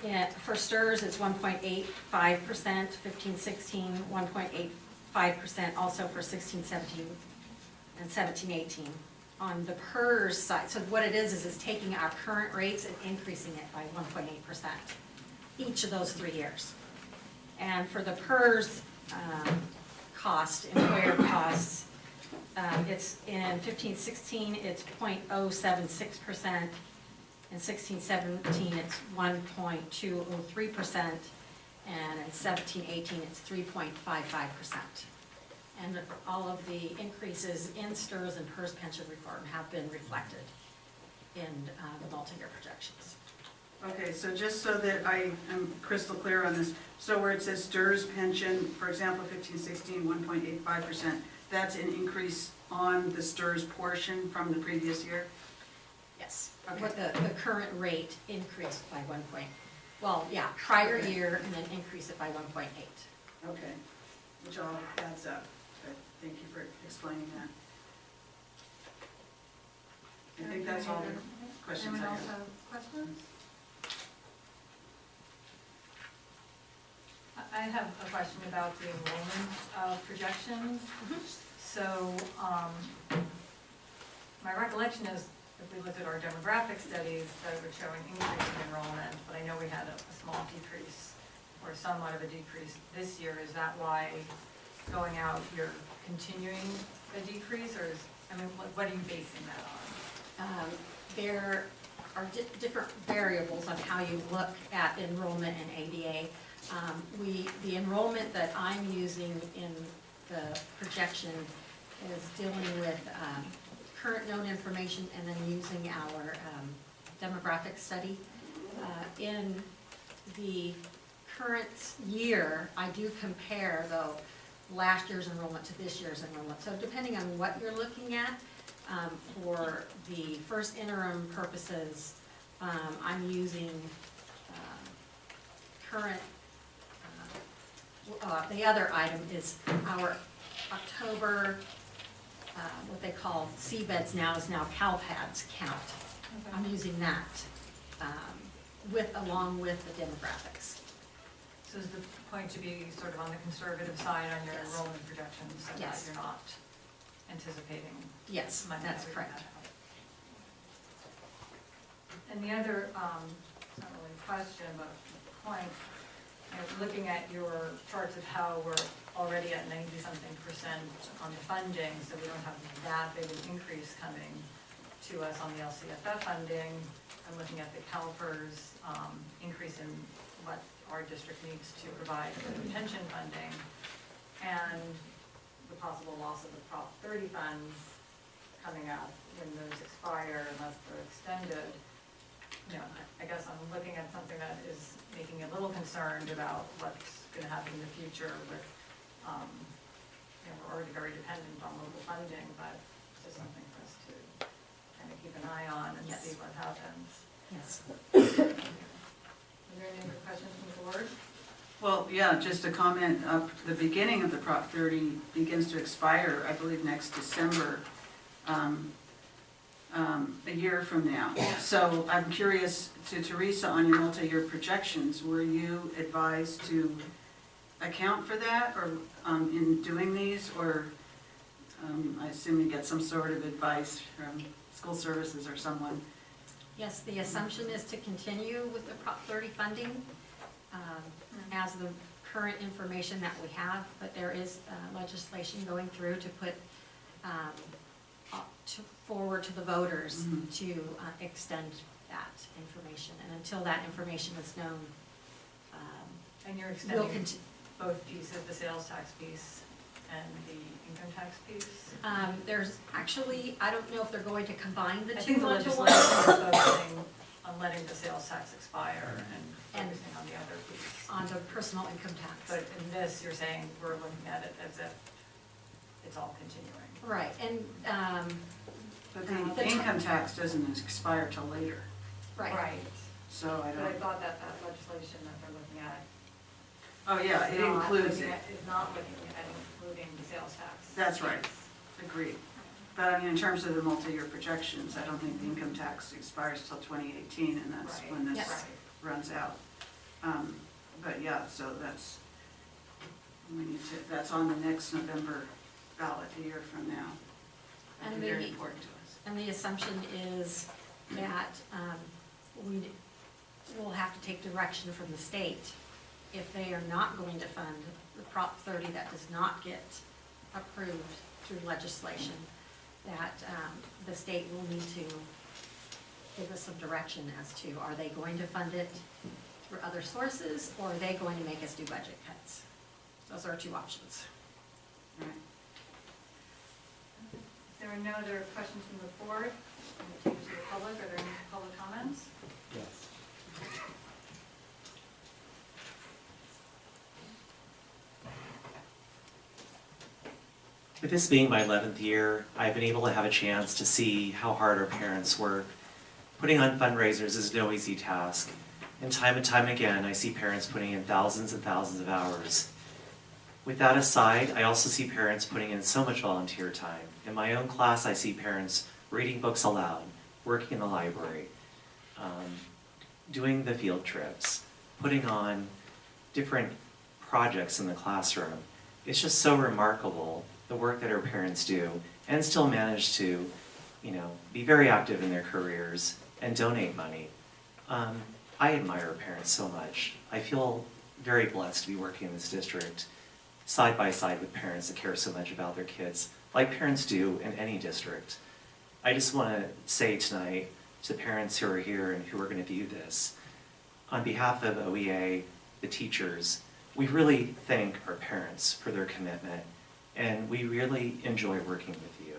Yeah, for STRS, it's 1.85%, 15-16, 1.85% also for 16-17 and 17-18. On the PERS side, so what it is it's taking our current rates and increasing it by 1.8% each of those 3 years. And for the PERS cost, employer costs, it's in 15-16, it's 0.076%. In 16-17, it's 1.203%, and in 17-18, it's 3.55%. And all of the increases in STRS and PERS pension reform have been reflected in the multi-year projections. Okay, so just so that I am crystal clear on this, so where it says STRS pension, for example, 15-16, 1.85%, that's an increase on the STRS portion from the previous year? Yes, Okay. what the current rate increased by 1 point, well, yeah, prior year and then increase it by 1.8. Okay, which all adds up. But thank you for explaining that. I think that's all the questions I Anyone else have. have questions? I have a question about the enrollment projections. So, my recollection is, if we looked at our demographic studies, that would show an increase in enrollment, but I know we had a small decrease, or somewhat of a decrease this year. Is that why going out, you're continuing the decrease, or is, I mean, what are you basing that on? There are different variables on how you look at enrollment in ADA. The enrollment that I'm using in the projection is dealing with current known information and then using our demographic study. In the current year, I do compare, though, last year's enrollment to this year's enrollment. So depending on what you're looking at, for the first interim purposes, I'm using current, the other item is our October, what they call CBEDS now is now CalPADS count. Okay. I'm using that along with the demographics. So is the point to be sort of on the conservative side on your Yes. enrollment projections, so that Yes. you're not anticipating Yes, money that's that we correct. have. And the other, it's not really a question, but a point, you know, looking at your charts of how we're already at 90-something% on the funding, so we don't have that big an increase coming to us on the LCFF funding. I'm looking at the CalPERS increase in what our district needs to provide for the pension funding, and the possible loss of the Prop 30 funds coming up when those expire unless they're extended. You know, I guess I'm looking at something that is making me a little concerned about what's gonna happen in the future with, you know, we're already very dependent on local funding, but it's just something for us to kind of keep an eye on and Yes. see what happens. Yes. Are there any other questions from the board? Well, yeah, just a comment, the beginning of the Prop 30 begins to expire, I believe, next December, a year from now. So I'm curious, to Teresa, on your multi-year projections, were you advised to account for that, or in doing these, or I assume you get some sort of advice from school services or someone? Yes, the assumption is to continue with the Prop 30 funding as the current information that we have, but there is legislation going through to put forward to the voters to extend that information. And until that information is known, And you're we'll extending continue. both pieces, the sales tax piece and the income tax piece? There's actually, I don't know if they're going to combine the I two think the into legislation is one. focusing on letting the sales tax expire and focusing on the other piece. On the personal income tax. But in this, you're saying we're looking at it as if it's all continuing. Right, and, But The the income tax doesn't expire till later, right. so I But I don't, thought that legislation that they're looking at. oh yeah, it includes it. Is not looking at including the sales tax. That's right. Agreed. But I mean, in terms of the multi-year projections, I don't think the income tax expires till 2018, and that's Right. when this Yes. runs out. But yeah, so that's, that's on the next November ballot a year from now. That'd And be very the- important to us. And the assumption is that we will have to take direction from the state if they are not going to fund the Prop 30 that does not get approved through legislation, that the state will need to give us some direction as to, are they going to fund it through other sources, or are they going to make us do budget cuts? Those are our two options. Right. If there are no other questions from the board, I'm going to take it to the public. Are there any public comments? Yes. With this being my 11th year, I've been able to have a chance to see how hard our parents work. Putting on fundraisers is no easy task, and time again, I see parents putting in thousands and thousands of hours. With that aside, I also see parents putting in so much volunteer time. In my own class, I see parents reading books aloud, working in the library, doing the field trips, putting on different projects in the classroom. It's just so remarkable, the work that our parents do, and still manage to, be very active in their careers and donate money. I admire our parents so much. I feel very blessed to be working in this district side by side with parents that care so much about their kids, like parents do in any district. I just want to say tonight to parents who are here and who are going to view this, on behalf of OEA, the teachers, we really thank our parents for their commitment, and we really enjoy working with you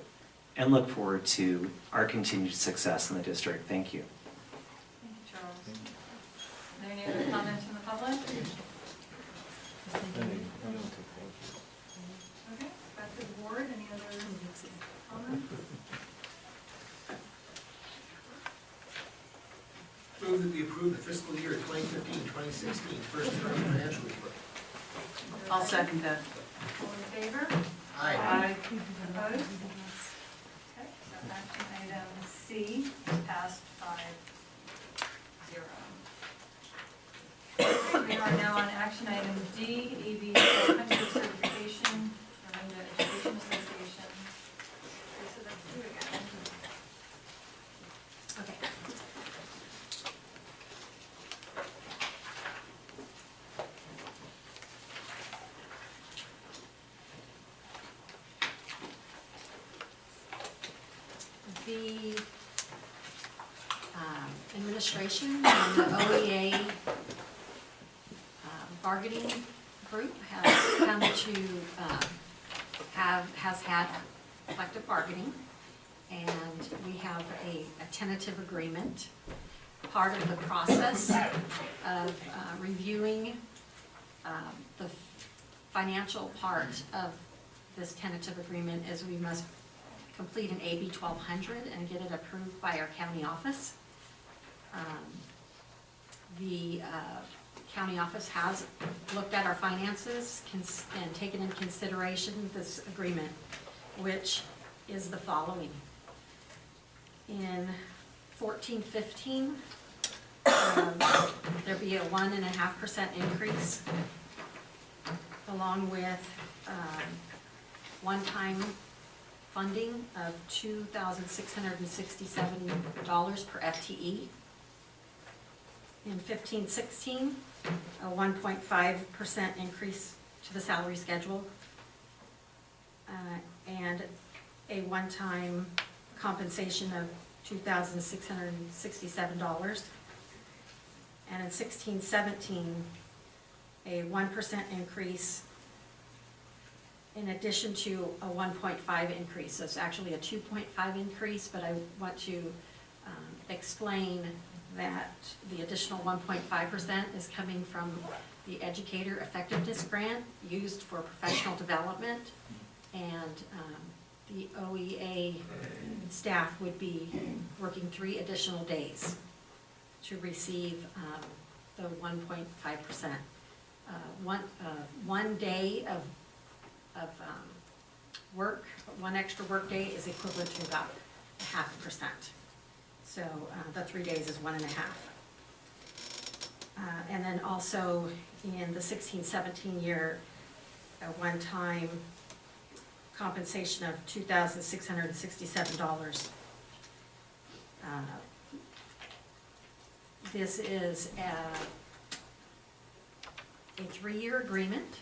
and look forward to our continued success in the district. Thank you. Thank you, Charles. Are there any other comments from the public? Okay, back to the board. Any other comments? Move that we approve the fiscal year 2015-2016 first term financial report. I'll second that. All in favor? Aye. Opposed? Okay, so action item C is passed 5-0. We are now on action item D, AV 100 certification, Orinda Education Association. Okay, so that's you again. Okay. The administration and the OEA bargaining group has come to, has had collective bargaining, and we have a tentative agreement. Part of the process of reviewing the financial part of this tentative agreement is we must complete an AB 1200 and get it approved by our county office. The county office has looked at our finances and taken into consideration this agreement, which is the following. In 14-15, there'd be a 1.5% increase, along with one-time funding of $2,667 per FTE. In 15-16, a 1.5% increase to the salary schedule, and a one-time compensation of $2,667. And in 16-17, a 1% increase in addition to a 1.5 increase. So it's actually a 2.5 increase, but I want to explain that the additional 1.5% is coming from the Educator Effectiveness Grant used for professional development, and the OEA staff would be working 3 additional days to receive the 1.5%. One day of work, one extra work day is equivalent to about 0.5%. So the 3 days is 1.5. And then also in the 16-17 year, a one-time compensation of $2,667. This is a 3-year agreement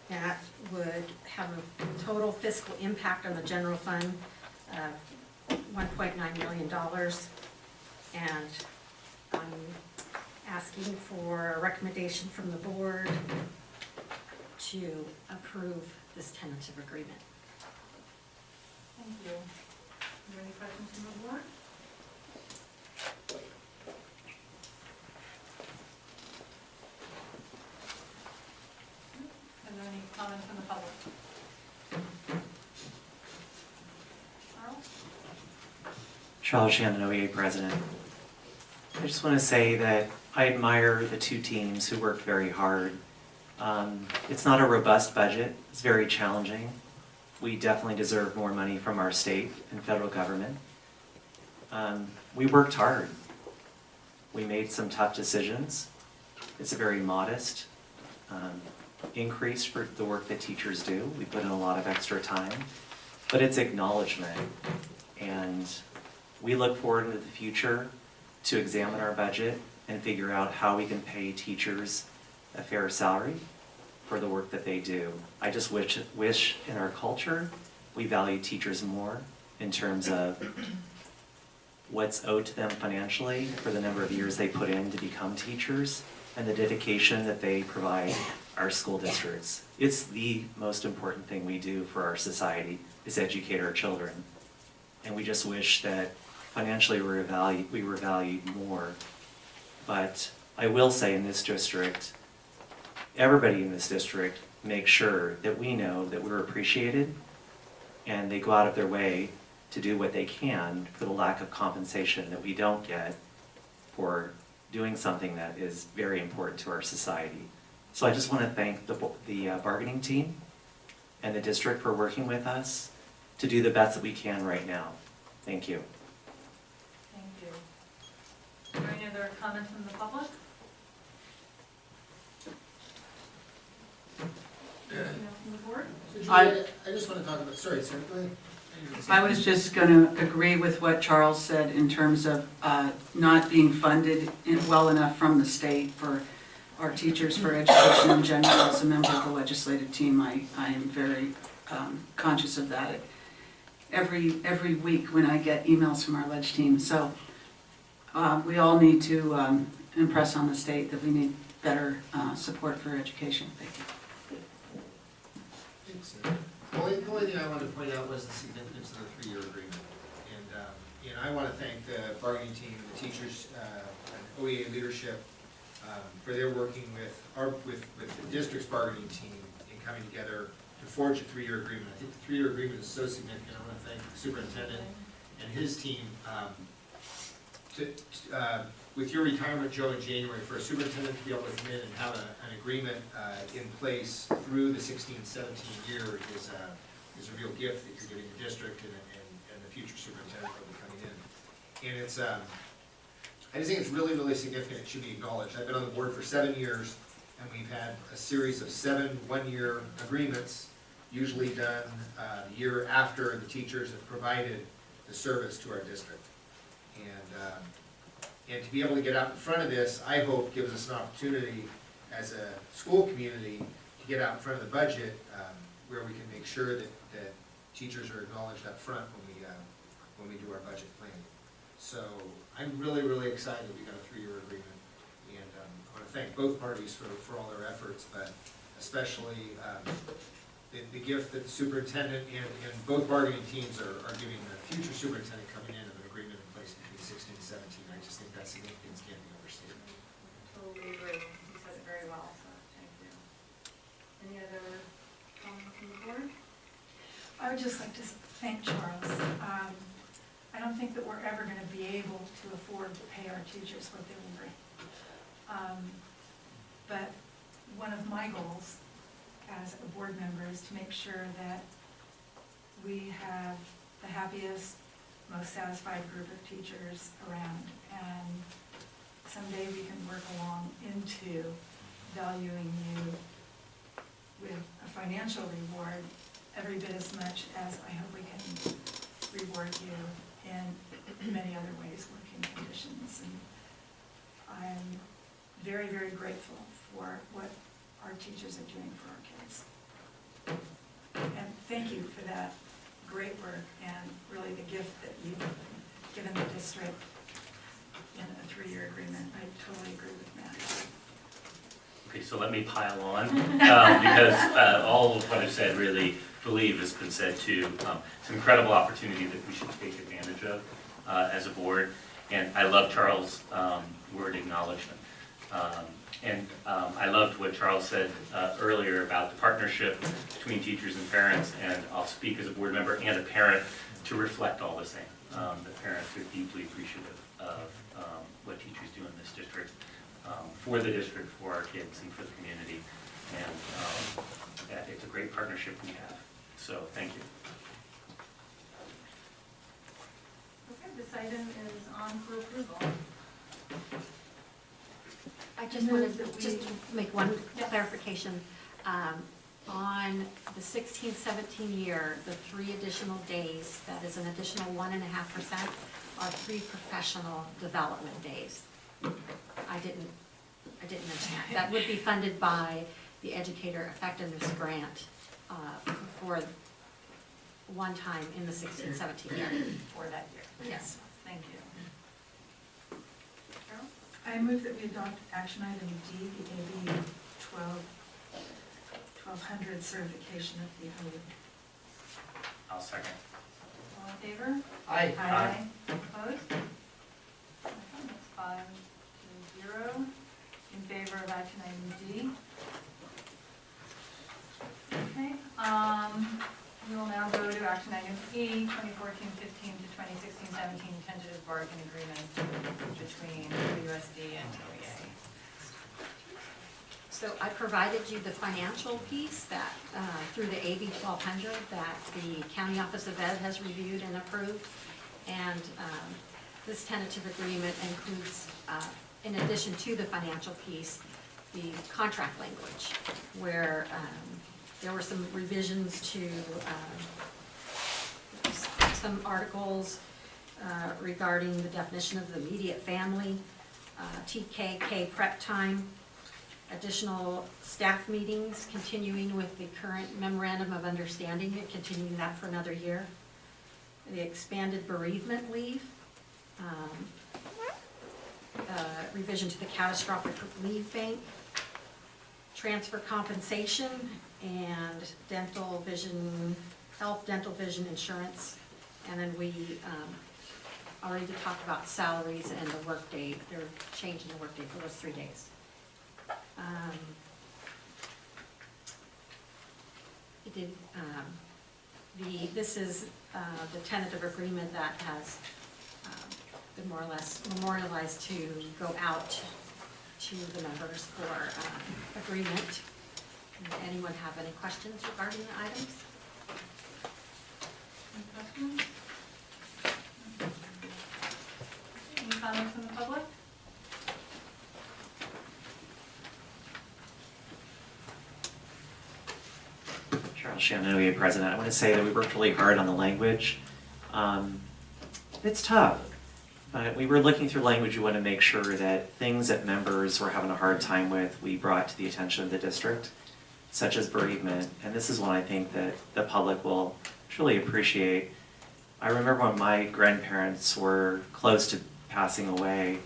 that would have a total fiscal impact on the general fund of $1.9 million. And I'm asking for a recommendation from the board to approve this tentative agreement. Thank you. Are there any questions from the board? Are there any comments from the public? Charles Shannon, OEA President. I just want to say that I admire the 2 teams who worked very hard. It's not a robust budget. It's very challenging. We definitely deserve more money from our state and federal government. We worked hard. We made some tough decisions. It's a very modest increase for the work that teachers do. We put in a lot of extra time, but it's acknowledgement. And we look forward into the future to examine our budget and figure out how we can pay teachers a fair salary for the work that they do. I just wish in our culture we value teachers more in terms of what's owed to them financially for the number of years they put in to become teachers and the dedication that they provide our school districts. It's the most important thing we do for our society, is educate our children. And we just wish that financially we were valued more. But I will say in this district, everybody in this district makes sure that we know that we're appreciated, and they go out of their way to do what they can for the lack of compensation that we don't get for doing something that is very important to our society. So I just want to thank the bargaining team and the district for working with us to do the best that we can right now. Thank you. Thank you. Are there any other comments from the public? Anything else from the board? I just want to talk about, sorry, Sarah, go ahead. I was just going to agree with what Charles said in terms of not being funded well enough from the state for our teachers for education in general. As a member of the legislative team, I am very conscious of that every week when I get emails from our leg team. So we all need to impress on the state that we need better support for education. Thank you. Thanks, Sarah. The only thing I wanted to point out was the significance of the 3-year agreement. And I want to thank the bargaining team, the teachers, and OEA leadership for their working with the district's bargaining team in coming together to forge a 3-year agreement. I think the 3-year agreement is so significant. I want to thank the superintendent and his team. With your retirement, Joe, in January, for a superintendent to be able to come in and have an agreement in place through the 16-17 year is a real gift that you're giving the district and the future superintendent that will be coming in. And it's, I just think it's really, really significant. It should be acknowledged. I've been on the board for 7 years, and we've had a series of 7 one-year agreements, usually done the year after the teachers have provided the service to our district. And to be able to get out in front of this, I hope gives us an opportunity as a school community to get out in front of the budget where we can make sure that teachers are acknowledged up front when we do our budget planning. So I'm really, really excited we got a 3-year agreement. And I want to thank both parties for all their efforts, but especially the gift that the superintendent and both bargaining teams are giving the future superintendent coming in of an agreement in place between 16 and 17. I just think that significance can't be overstated. Totally agree. You said it very well, so thank you. Any other comments from the board? I would just like to thank Charles. I don't think that we're ever going to be able to afford to pay our teachers what they will bring. But one of my goals as a board member is to make sure that we have the happiest, most satisfied group of teachers around. And someday we can work along into valuing you with a financial reward every bit as much as I hope we can reward you in many other ways, working conditions. And I'm very, very grateful for what our teachers are doing for our kids. And thank you for that great work and really the gift that you've given the district in a 3-year agreement. I totally agree with Matt. Okay, so let me pile on, because all of what I've said really believe has been said too. It's an incredible opportunity that we should take advantage of as a board. And I love Charles' word acknowledgement. I loved what Charles said earlier about the partnership between teachers and parents, and I'll speak as a board member and a parent to reflect all the same. The parents are deeply appreciative of what teachers do in this district, for the district, for our kids, and for the community. And it's a great partnership we have. So thank you. Okay, this item is on for approval. I just wanted to make one clarification. On the 16-17 year, the 3 additional days, that is an additional 1.5%, are 3 professional development days. I didn't mention that. That would be funded by the Educator Effectiveness Grant for one time in the 16-17 year. For that year. Yes. Thank you. Carol? I move that we adopt action item D, the AB 1200 certification of the OE. I'll second. All in favor? Aye. Aye. Opposed? Okay, that's 5-0 in favor of action item D. Okay, we will now go to action item E, 2014-15 to 2016-17 tentative bargain agreement between WSD and OEA. So I provided you the financial piece that, through the AB 1200, that the County Office of Ed has reviewed and approved. And this tentative agreement includes, in addition to the financial piece, the contract language, where there were some revisions to some articles regarding the definition of the immediate family, TKK prep time, additional staff meetings, continuing with the current memorandum of understanding, and continuing that for another year, the expanded bereavement leave, revision to the catastrophic leave bank, transfer compensation, and dental vision, health, dental vision insurance. And then we already talked about salaries and the workday. They're changing the workday for those 3 days. This is the tentative agreement that has been more or less memorialized to go out to the members for agreement. Does anyone have any questions regarding the items? Any questions? Any comments from the public? Charles Shannon, OEA President. I want to say that we worked really hard on the language. It's tough, but we were looking through language. We want to make sure that things that members were having a hard time with, we brought to the attention of the district, such as bereavement. And this is one I think that the public will truly appreciate. I remember when my grandparents were close to passing away,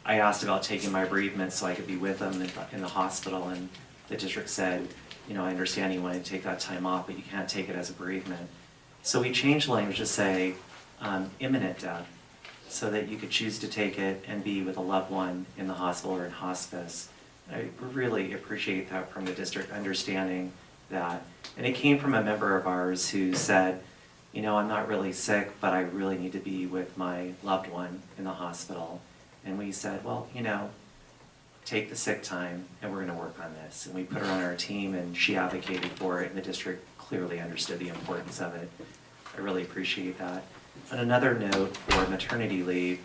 I asked about taking my bereavement so I could be with them in the hospital, and the district said, you know, I understand you want to take that time off, but you can't take it as a bereavement. So we changed the language to say imminent death, so that you could choose to take it and be with a loved one in the hospital or in hospice. I really appreciate that from the district, understanding that. And it came from a member of ours who said, you know, I'm not really sick, but I really need to be with my loved one in the hospital. And we said, well, you know, take the sick time and we're going to work on this. And we put her on our team and she advocated for it, and the district clearly understood the importance of it. I really appreciate that. On another note, for maternity leave,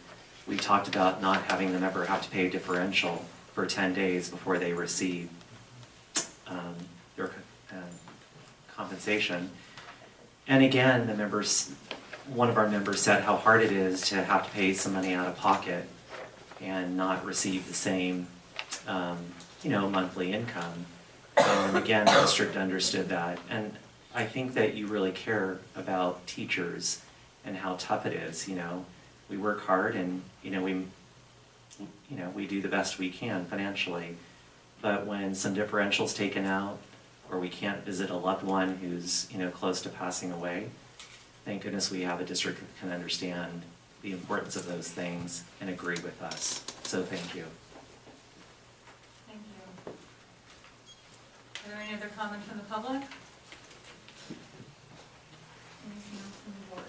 we talked about not having the member have to pay a differential for 10 days before they receive their compensation. And again, one of our members said how hard it is to have to pay some money out of pocket and not receive the same, you know, monthly income. And again, the district understood that. And I think that you really care about teachers and how tough it is. You know, we work hard, and we do the best we can financially. But when some differential's taken out, or we can't visit a loved one who's, you know, close to passing away, thank goodness we have a district that can understand the importance of those things and agree with us. So thank you. Thank you. Are there any other comments from the public? Anything else from the board?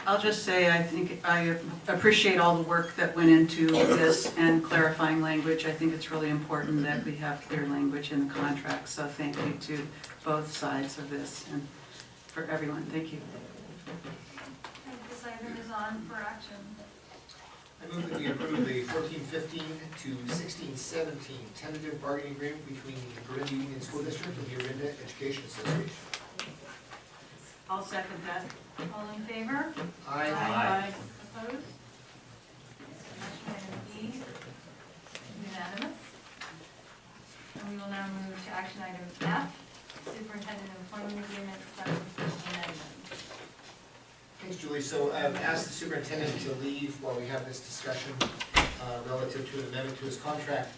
I'll just say, I think I appreciate all the work that went into this and clarifying language. I think it's really important that we have clear language in the contract, so thank you to both sides of this and for everyone. Thank you. This item is on for action. I move that we approve the 14-15 to 16-17 tentative bargaining agreement between the Orinda Union School District and the Orinda Education Association. I'll second that. All in favor? Aye. Aye. Opposed? Action item E, unanimous. And we will now move to action item F, superintendent employment agreement, amendment. Thanks, Julie. So I've asked the superintendent to leave while we have this discussion relative to an amendment to his contract.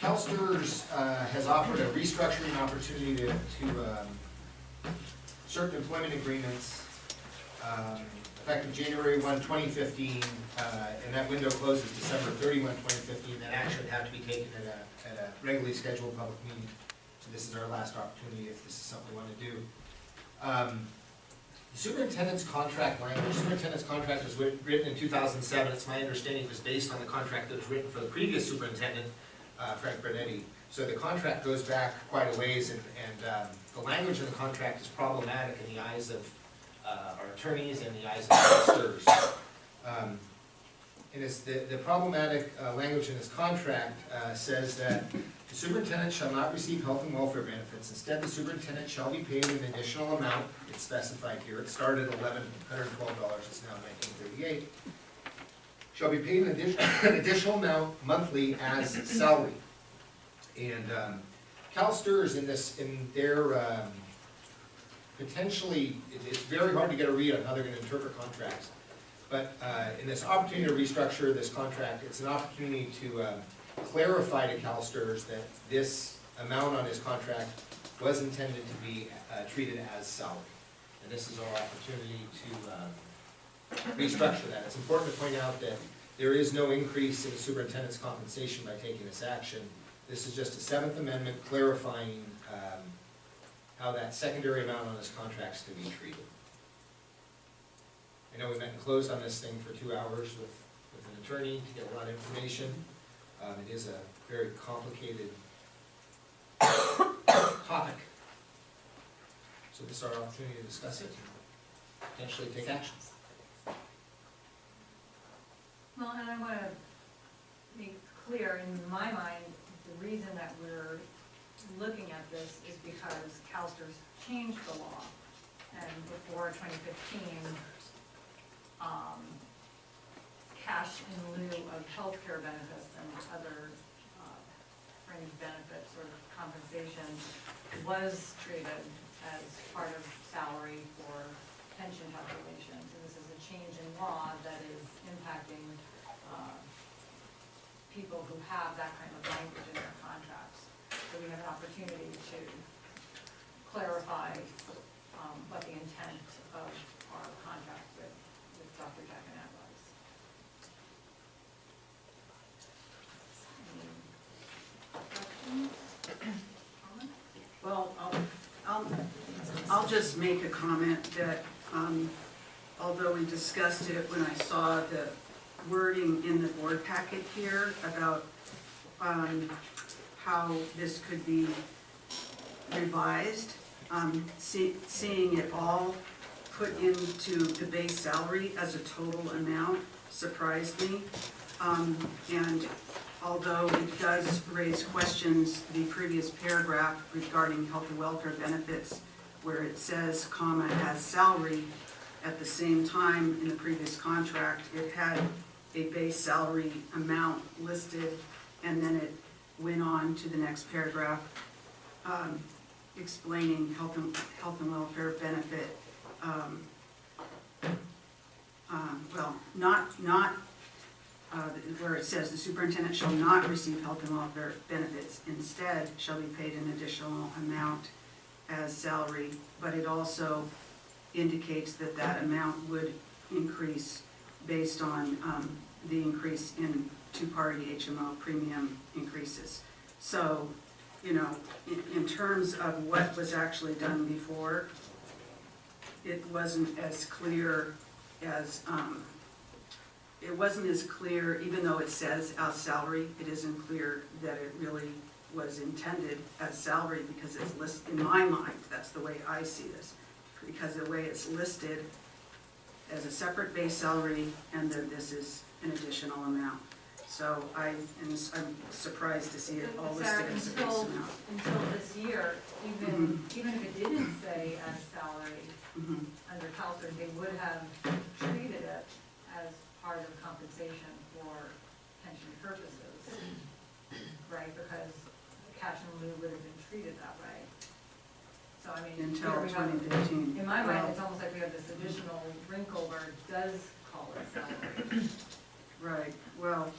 CalSTRS has offered a restructuring opportunity to certain employment agreements effective January 1, 2015, and that window closes December 31, 2015. That action would have to be taken at a regularly scheduled public meeting. So this is our last opportunity if this is something we want to do. The superintendent's contract language, superintendent's contract was written in 2007. It's my understanding it was based on the contract that was written for the previous superintendent, Frank Bernetti. So the contract goes back quite a ways, and the language in the contract is problematic in the eyes of our attorneys and the eyes of CalSTRS. And it's the problematic language in this contract says that the superintendent shall not receive health and welfare benefits. Instead, the superintendent shall be paid an additional amount. It's specified here. It started at $1,112. It's now $1,938. Shall be paid an additional amount monthly as salary. And CalSTRS in their potentially, it's very hard to get a read on how they're going to interpret contracts. But in this opportunity to restructure this contract, it's an opportunity to clarify to CalSTRS that this amount on his contract was intended to be treated as salary. And this is our opportunity to restructure that. It's important to point out that there is no increase in the superintendent's compensation by taking this action. This is just a Seventh Amendment clarifying how that secondary amount on his contract is to be treated. I know we met and closed on this thing for 2 hours with an attorney to get a lot of information. It is a very complicated topic. So this is our opportunity to discuss it and potentially take action. Well, and I want to make clear in my mind, the reason that we're looking at this is because CalSTRS changed the law. And before 2015, cash in lieu of healthcare benefits and other fringe benefits or compensation was treated as part of salary for pension calculations. And this is a change in law that is impacting people who have that kind of language in their contracts. So we have an opportunity to clarify what the intent of our contract with Dr. Jaconet was. Any questions? Comments? Well, I'll just make a comment that, although we discussed it when I saw the wording in the board packet here about, how this could be revised, seeing it all put into the base salary as a total amount surprised me. And although it does raise questions, the previous paragraph regarding health and welfare benefits, where it says, comma, as salary, at the same time in the previous contract, it had a base salary amount listed, and then it went on to the next paragraph, explaining health and welfare benefit, well, not where it says the superintendent shall not receive health and welfare benefits, instead shall be paid an additional amount as salary, but it also indicates that that amount would increase based on the increase in two-party HMO premium increases. So, you know, in terms of what was actually done before, it wasn't as clear as, even though it says as salary, it isn't clear that it really was intended as salary, because it's listed, in my mind, that's the way I see this, because the way it's listed as a separate base salary, and then this is an additional amount. So I'm surprised to see it all listed as a base amount. Until this year, even if it didn't say as salary, under CalSTRS, they would have treated it as part of compensation for pension purposes, right? Because cash in lieu would have been treated that way. So I mean, Until here we have- 2015. in my mind, it's almost like we have this additional wrinkle where it does call it salary. Right, well,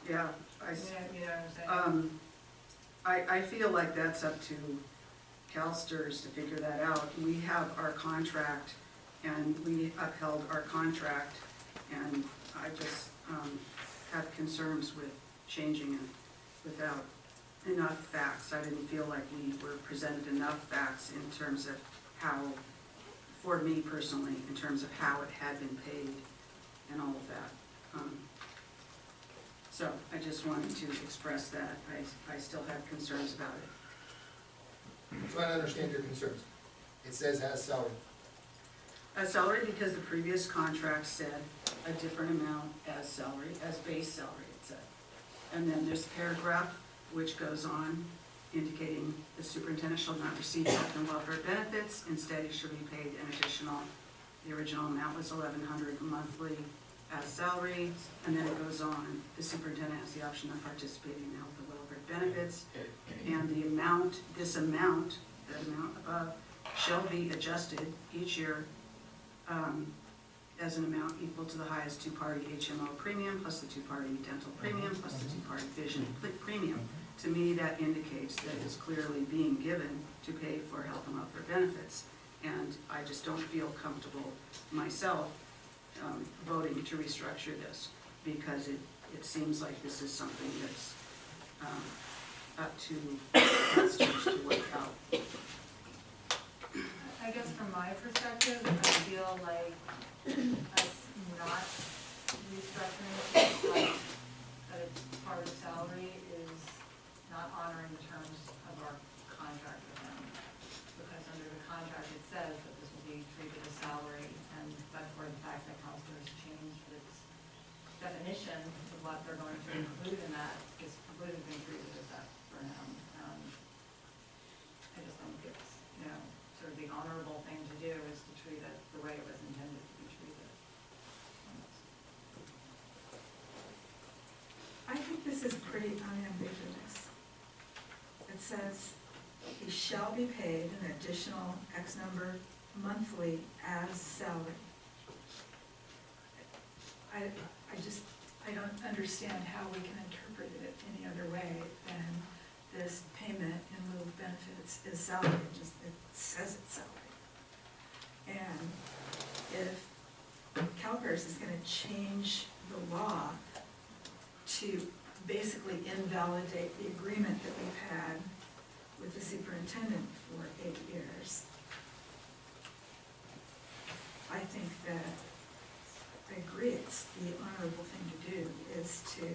yeah, You know what I'm saying? I feel like that's up to CalSTRS to figure that out. We have our contract, and we upheld our contract, and I just have concerns with changing it without enough facts. I didn't feel like we were presented enough facts in terms of how, for me personally, in terms of how it had been paid and all of that. So I just wanted to express that. I still have concerns about it. I'm trying to understand your concerns. It says as salary. As salary, because the previous contract said a different amount as salary, as base salary, it said. And then there's a paragraph which goes on indicating the superintendent shall not receive health and welfare benefits. Instead, he should be paid an additional, the original amount was $1,100 monthly as salary. And then it goes on, the superintendent has the option of participating in health and welfare benefits. And the amount, this amount, that amount above, shall be adjusted each year as an amount equal to the highest two-party HMO premium plus the two-party dental premium plus the two-party vision premium. To me, that indicates that it's clearly being given to pay for health and welfare benefits. And I just don't feel comfortable myself voting to restructure this, because it seems like this is something that's up to us to work out. I guess from my perspective, I feel like us not restructuring it, like that it's part of salary, is not honoring the terms of our contract with them. Because under the contract, it says that this will be treated as salary, and but for the fact that CalSTRS has changed its definition of what they're going to include in that, this would have been treated as that for him. I just think it's, you know, sort of the honorable thing to do is to treat it the way it was intended to be treated. I think this is pretty unambiguous. It says, he shall be paid an additional X number monthly as salary. I just I don't understand how we can interpret it any other way than this payment in lieu of benefits is salary, it says it's salary. And if CalPERS is gonna change the law to basically invalidate the agreement that we've had with the superintendent for 8 years, I think that, I agree, it's the honorable thing to do is to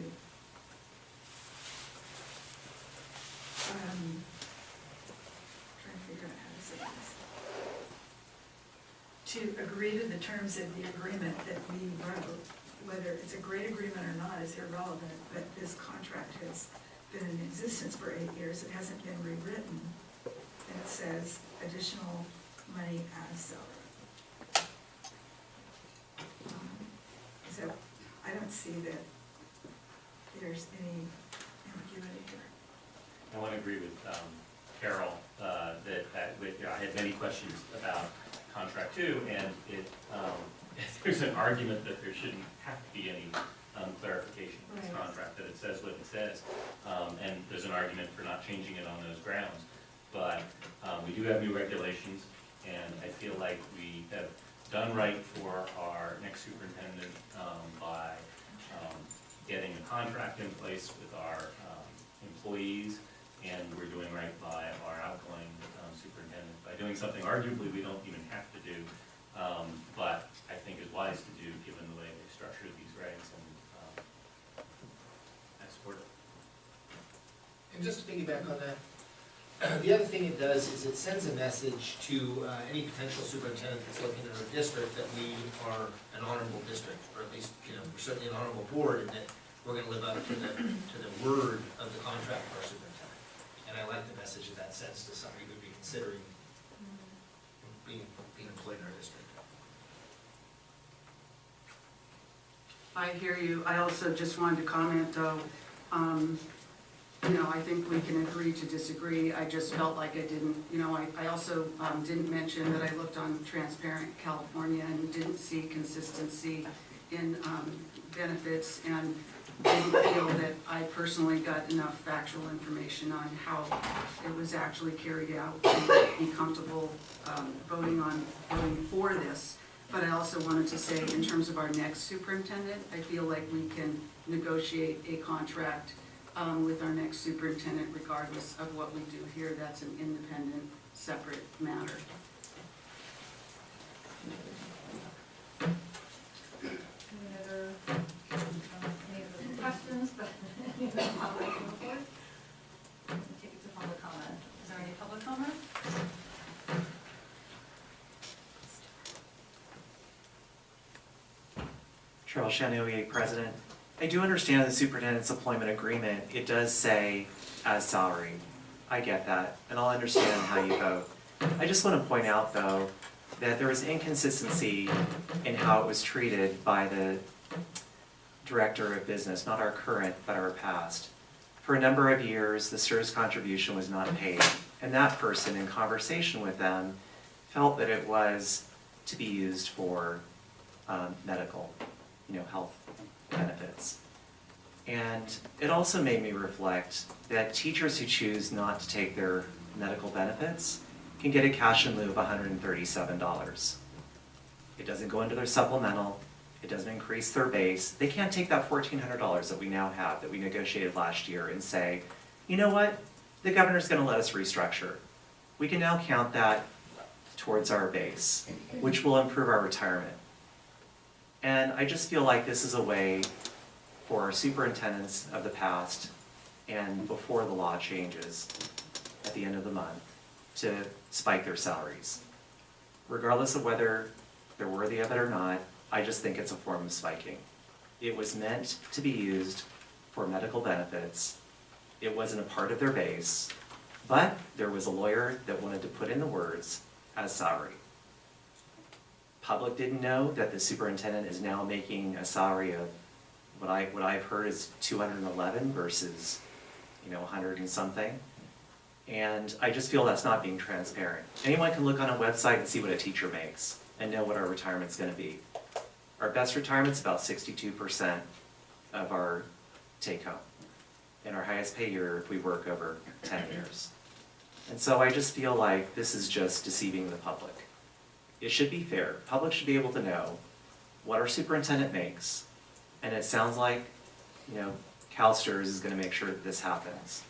trying to figure out how to say this. To agree to the terms of the agreement that we wrote, whether it's a great agreement or not is irrelevant, but this contract has been in existence for 8 years, it hasn't been rewritten, and it says additional money as salary. So I don't see that there's any ambiguity here. I want to agree with Carol that I had many questions about contract 2, and there's an argument that there shouldn't have to be any clarification in this contract, that it says what it says, and there's an argument for not changing it on those grounds. But we do have new regulations, and I feel like we have done right for our next superintendent by getting a contract in place with our employees, and we're doing right by our outgoing superintendent by doing something arguably we don't even have to do, but I think is wise to do given the way they've structured these regs, and I support it. And just to piggyback on that, the other thing it does is it sends a message to any potential superintendent that's looking at our district that we are an honorable district, or at least, we're certainly an honorable board, and that we're going to live up to the word of the contract of our superintendent. And I like the message that that sends to somebody who would be considering being employed in our district. I hear you. I also just wanted to comment though, I think we can agree to disagree. I just felt like I didn't, I also didn't mention that I looked on Transparent California and didn't see consistency in benefits, and didn't feel that I personally got enough factual information on how it was actually carried out to be comfortable voting for this. But I also wanted to say, in terms of our next superintendent, I feel like we can negotiate a contract with our next superintendent regardless of what we do here. That's an independent, separate matter. Any other questions, but any other public report? Take it to public comment. Is there any public comment? Charles Chanoyer, President. I do understand the superintendent's employment agreement. It does say as salary. I get that, and I'll understand how you vote. I just want to point out, though, that there was inconsistency in how it was treated by the director of business, not our current, but our past. For a number of years, the service contribution was not paid, and that person, in conversation with them, felt that it was to be used for medical, health benefits. And it also made me reflect that teachers who choose not to take their medical benefits can get a cash in lieu of $137. It doesn't go into their supplemental, it doesn't increase their base. They can't take that $1,400 that we now have, that we negotiated last year, and say, you know what, the governor's gonna let us restructure. We can now count that towards our base, which will improve our retirement. And I just feel like this is a way for our superintendents of the past and before the law changes at the end of the month to spike their salaries. Regardless of whether they're worthy of it or not, I just think it's a form of spiking. It was meant to be used for medical benefits. It wasn't a part of their base, but there was a lawyer that wanted to put in the words as salary. Public didn't know that the superintendent is now making a salary of what I've heard is 211 versus 100 and something. And I just feel that's not being transparent. Anyone can look on a website and see what a teacher makes and know what our retirement's going to be. Our best retirement's about 62%. of our take home, and our highest pay year if we work over 10 years. And so I just feel like this is just deceiving the public. It should be fair. Public should be able to know what our superintendent makes, and it sounds like, CalSTRS is going to make sure that this happens.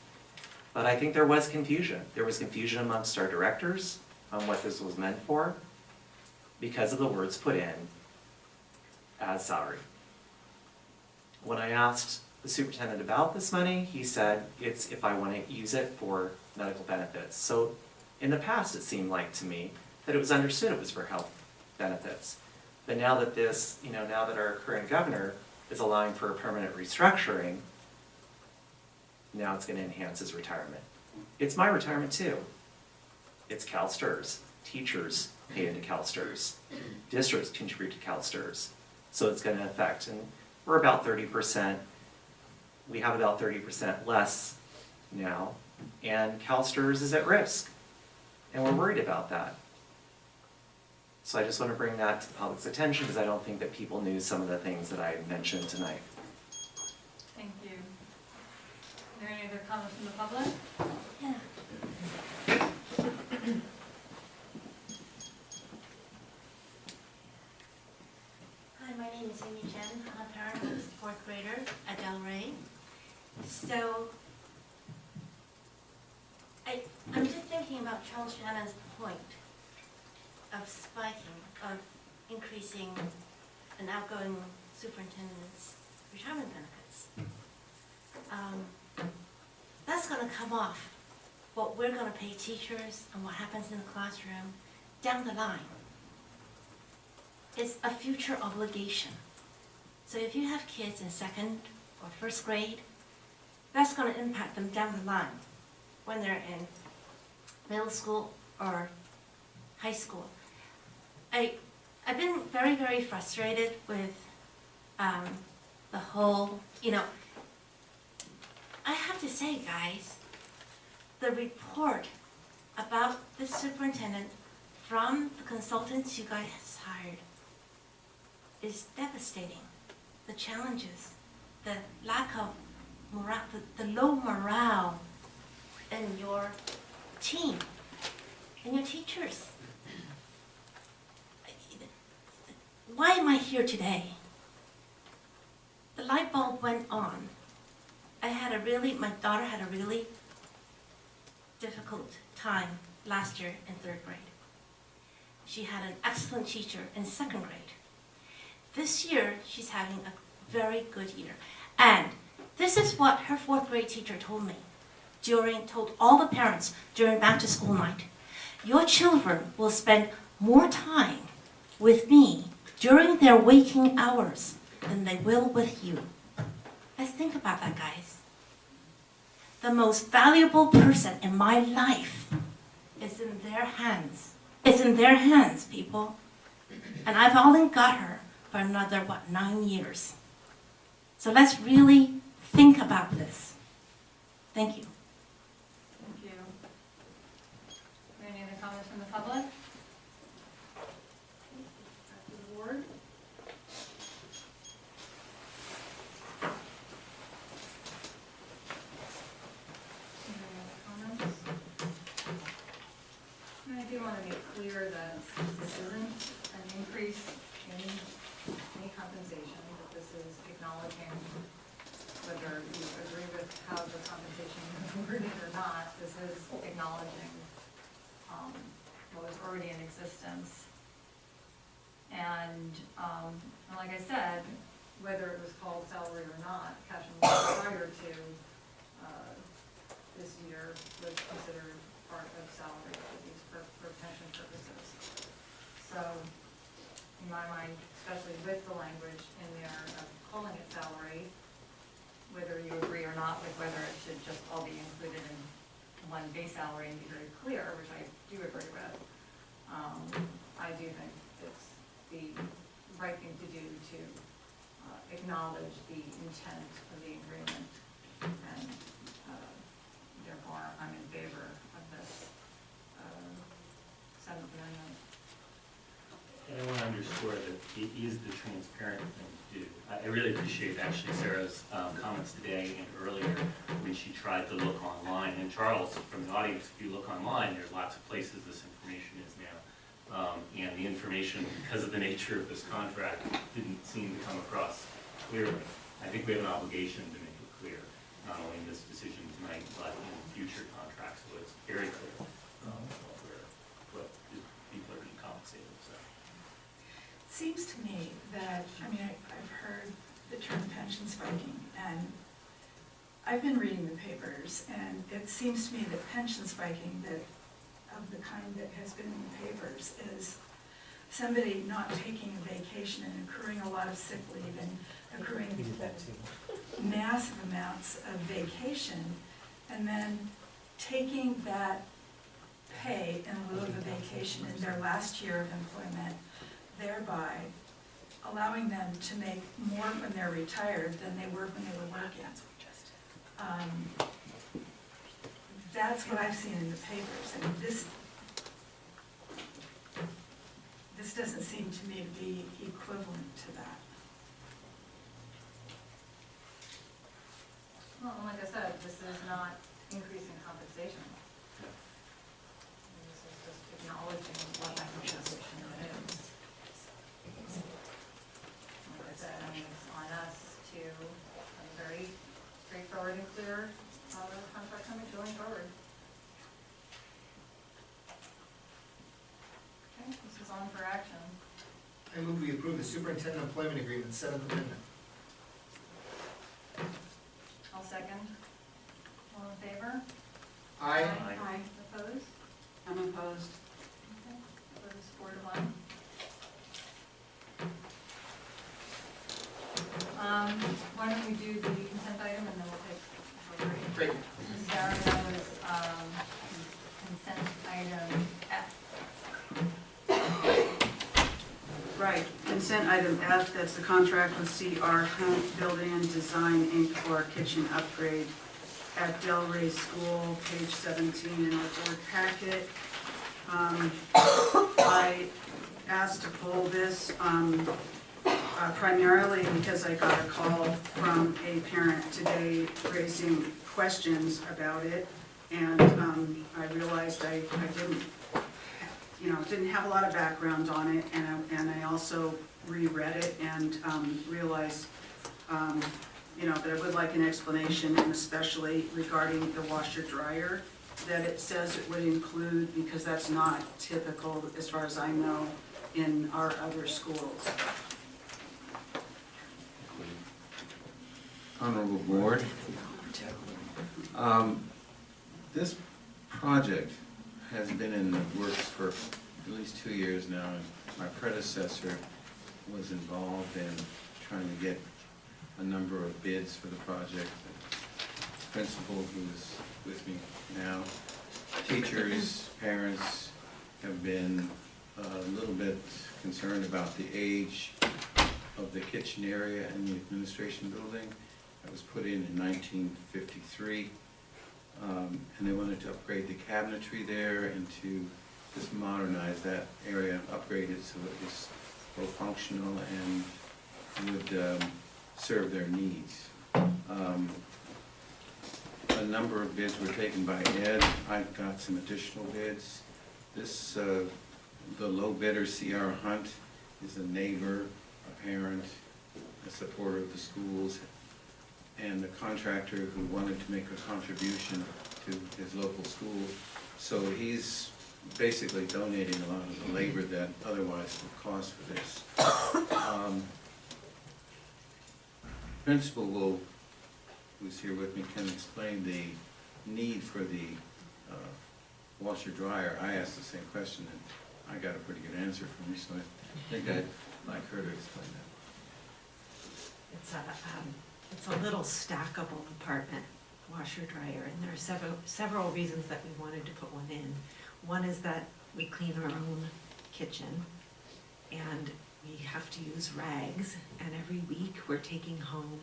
But I think there was confusion. There was confusion amongst our directors on what this was meant for because of the words put in as salary. When I asked the superintendent about this money, he said it's if I want to use it for medical benefits. So in the past, it seemed like to me that it was understood it was for health benefits. But now that this, now that our current governor is allowing for a permanent restructuring, now it's going to enhance his retirement. It's my retirement too. It's CalSTRS. Teachers pay into CalSTRS. Districts contribute to CalSTRS. So it's going to affect, and we're about 30%. We have about 30% less now, and CalSTRS is at risk, and we're worried about that. So I just want to bring that to the public's attention because I don't think that people knew some of the things that I mentioned tonight. Thank you. Are there any other comments from the public? Yeah. Hi, my name is Amy Chen. I'm a parent of a fourth grader at Del Rey. So, I'm just thinking about Charles Shannon's point of spiking, of increasing an outgoing superintendent's retirement benefits. That's going to come off what we're going to pay teachers and what happens in the classroom down the line. It's a future obligation. So if you have kids in second or first grade, that's going to impact them down the line when they're in middle school or high school. I've been very, very frustrated with the whole, I have to say, guys, the report about the superintendent from the consultants you guys hired is devastating. The challenges, the lack of morale, the low morale in your team and your teachers. Why am I here today? The light bulb went on. My daughter had a really difficult time last year in third grade. She had an excellent teacher in second grade. This year, she's having a very good year. And this is what her fourth grade teacher told me, told all the parents during back to school night. Your children will spend more time with me during their waking hours than they will with you. Let's think about that, guys. The most valuable person in my life is in their hands. It's in their hands, people. And I've only got her for another, 9 years. So let's really think about this. Thank you. Thank you. Any other comments from the public? Back to the board. Any other comments? And I do want to make clear that this isn't an increase in any compensation, but this is acknowledging whether you agree with how the compensation is worded or not. This is acknowledging what was already in existence. And like I said, whether it was called salary or not, Cashin prior to this year was considered part of salary for pension purposes. So in my mind, especially with the language in there of calling it salary, whether you agree or not with whether it should just all be included in one base salary and be very clear, which I do agree with, I do think it's the right thing to do to acknowledge the intent of the agreement, and therefore I'm in favor of this Seventh Amendment. And I want to underscore that it is the transparent thing to do. I really appreciate actually Sarah's comments today and earlier when she tried to look online. And Charles, from the audience, if you look online, there's lots of places this information is now. And the information, because of the nature of this contract, didn't seem to come across clearly. I think we have an obligation to make it clear, not only in this decision tonight, but in future contracts, so it's very clear what people are being compensated. So. It seems to me that, I mean, I've heard the term pension spiking, and I've been reading the papers, and it seems to me that pension spiking that of the kind that has been in the papers is somebody not taking a vacation and accruing a lot of sick leave and accruing massive amounts of vacation, and then taking that pay in lieu of a vacation in their last year of employment, thereby allowing them to make more when they're retired than they were when they were working. That's what I've seen in the papers, and this doesn't seem to me to be equivalent to that. Well, like I said, this is not increasing compensation. This is just acknowledging what that compensation is. Like I said, I mean, it's on us to be very straightforward and clear contract coming going forward. Okay, this is on for action. I move we approve the superintendent employment agreement, 7th amendment. I'll second. All in favor? Aye. Aye. Opposed? I'm opposed. Okay, opposed 4-1. Why don't we do the consent item and then we'll take a break. Great. Sarah, that was consent item F. Right, consent item F, that's the contract with CR Hunt Building and Design Inc. for kitchen upgrade at Del Rey School, page 17 in our board packet. I asked to pull this primarily because I got a call from a parent today raising questions about it, and I realized I didn't have a lot of background on it, and I also reread it and realized that I would like an explanation, and especially regarding the washer dryer, that it says it would include, because that's not typical, as far as I know, in our other schools. Honorable Board, this project has been in the works for at least 2 years now, and my predecessor was involved in trying to get a number of bids for the project. The principal, who's with me now, teachers, parents have been a little bit concerned about the age of the kitchen area in the administration building. That was put in 1953, and they wanted to upgrade the cabinetry there and to just modernize that area, upgrade it so it was both functional and would serve their needs. A number of bids were taken by Ed. I've got some additional bids. This, the low bidder, CR Hunt, is a neighbor, a parent, a supporter of the schools, and the contractor who wanted to make a contribution to his local school. So he's basically donating a lot of the labor that otherwise would cost for this. Principal who's here with me can explain the need for the washer dryer. I asked the same question and I got a pretty good answer from her, so I think I'd like her to explain that. It's a little stackable apartment washer dryer, and there are several reasons that we wanted to put one in. One is that we clean our own kitchen, and we have to use rags, and every week we're taking home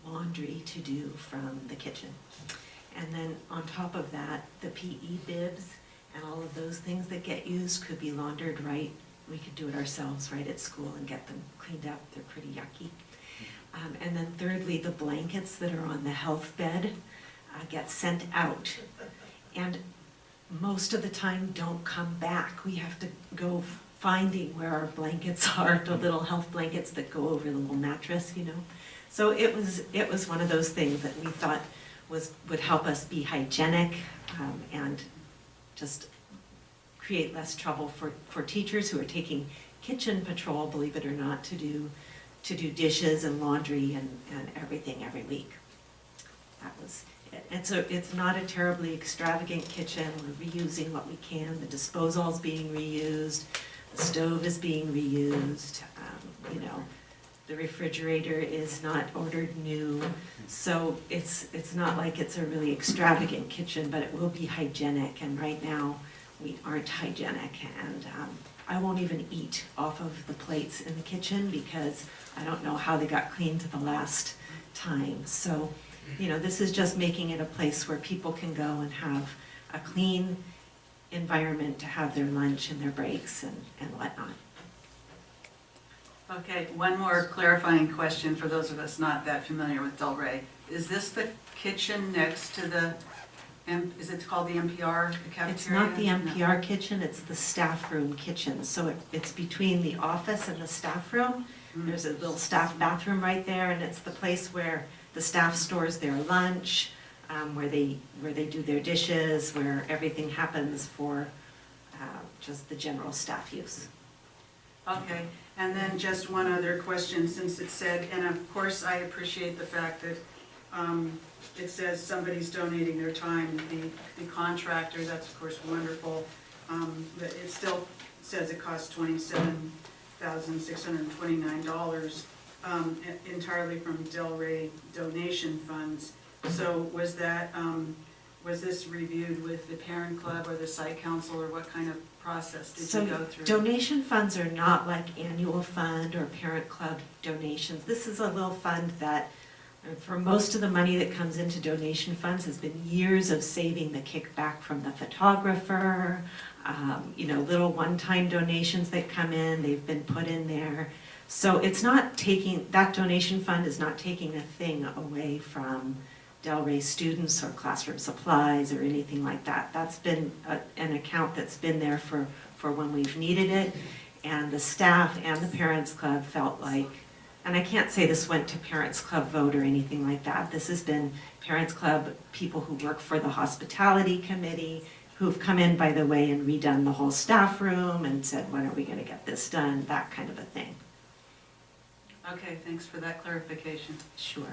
laundry to do from the kitchen. And then on top of that, the PE bibs and all of those things that get used could be laundered right we could do it ourselves right at school and get them cleaned up. They're pretty yucky. And then thirdly, the blankets that are on the health bed get sent out. And most of the time don't come back. We have to go finding where our blankets are, the little health blankets that go over the little mattress, you know. So it was one of those things that we thought would help us be hygienic and just create less trouble for teachers who are taking kitchen patrol, believe it or not, to do dishes and laundry and everything every week. That was it. And so it's not a terribly extravagant kitchen. We're reusing what we can. The disposal's being reused. The stove is being reused. You know, the refrigerator is not ordered new. So it's not like it's a really extravagant kitchen, but it will be hygienic. And right now, we aren't hygienic. And I won't even eat off of the plates in the kitchen because I don't know how they got cleaned the last time. So, you know, this is just making it a place where people can go and have a clean environment to have their lunch and their breaks and whatnot. Okay, one more clarifying question for those of us not that familiar with Delray. Is this the kitchen next to the, is it called the NPR, the cafeteria? It's not the NPR kitchen, it's the staff room kitchen. So it's between the office and the staff room. There's a little staff bathroom right there, and it's the place where the staff stores their lunch, where they do their dishes, where everything happens for just the general staff use. Okay, and then just one other question, since it said, and of course I appreciate the fact that it says somebody's donating their time, the contractor, that's of course wonderful, but it still says it costs $27,629 entirely from Delray donation funds. So was that, was this reviewed with the parent club or the site council, or what kind of process did you go through? Donation funds are not like annual fund or parent club donations. This is a little fund that, for most of the money that comes into donation funds, has been years of saving the kickback from the photographer, you know, little one-time donations that come in, they've been put in there. So it's not taking, that donation fund is not taking a thing away from Delray students or classroom supplies or anything like that. That's been an account that's been there for when we've needed it. And the staff and the Parents Club felt like, and I can't say this went to Parents Club vote or anything like that. This has been Parents Club people who work for the hospitality committee, who've come in, by the way, and redone the whole staff room and said, when are we going to get this done, that kind of a thing. Okay, thanks for that clarification. Sure.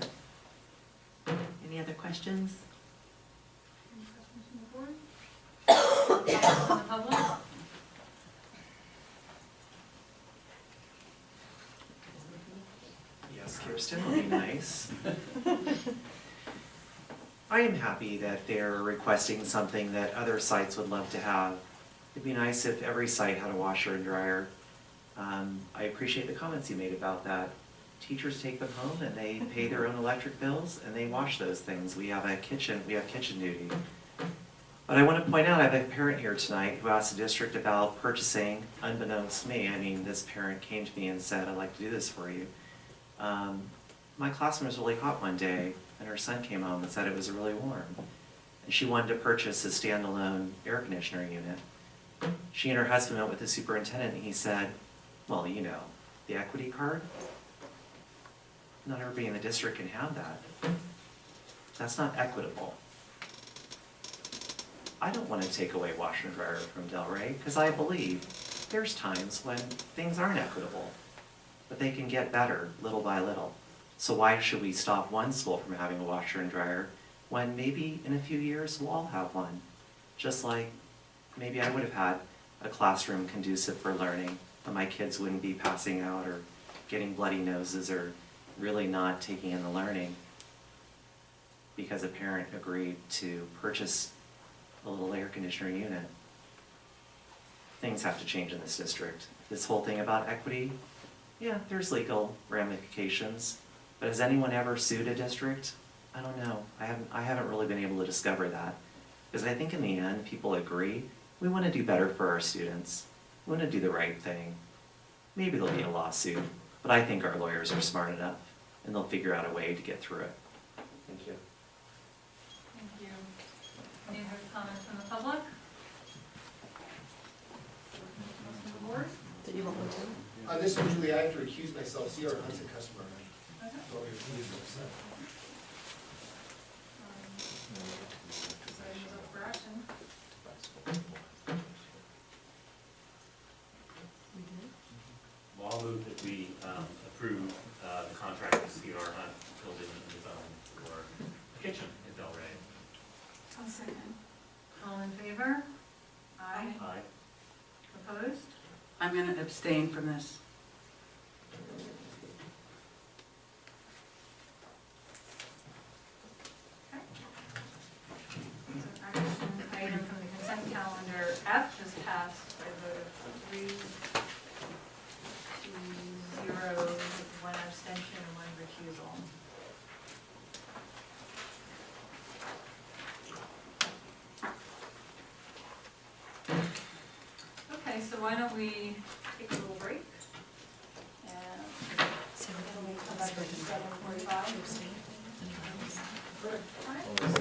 Any other questions? Any questions from the board? Comments from the public? Yes, Kirsten, will be nice. I am happy that they're requesting something that other sites would love to have. It'd be nice if every site had a washer and dryer. I appreciate the comments you made about that. Teachers take them home and they pay their own electric bills and they wash those things. We have kitchen duty. But I want to point out, I have a parent here tonight who asked the district about purchasing, unbeknownst to me. I mean, this parent came to me and said, I'd like to do this for you. My classroom was really hot one day and her son came home and said it was really warm. And she wanted to purchase a standalone air conditioner unit. She and her husband went with the superintendent and he said, well, you know, the equity card? Not everybody in the district can have that. That's not equitable. I don't want to take away washer and dryer from Delray because I believe there's times when things aren't equitable, but they can get better little by little. So why should we stop one school from having a washer and dryer when maybe in a few years we'll all have one? Just like maybe I would have had a classroom conducive for learning, but my kids wouldn't be passing out or getting bloody noses or really not taking in the learning because a parent agreed to purchase a little air conditioner unit. Things have to change in this district. This whole thing about equity, yeah, there's legal ramifications, but has anyone ever sued a district? I don't know. I haven't really been able to discover that. Because I think in the end, people agree, we want to do better for our students. We want to do the right thing. maybe there'll be a lawsuit, but I think our lawyers are smart enough and they'll figure out a way to get through it. Thank you. Thank you. Any other comments from the public? Comments from the board? Did you want one too? This one, Julie, I have to recuse myself, see, our hunted customer. Okay. Well, we recuse ourselves. This item is up for action. Well, I'll move that we approve the contract with C.R. Hunt Building and Design for the kitchen at Del Rey. I'll second. All in favor? Aye. Aye. Opposed? I'm going to abstain from this. So action item from the consent calendar F just passed by a vote of 3 to 0 with 1 abstention and 1 recusal. Okay, so why don't we take a little break? And So come back at 7:45.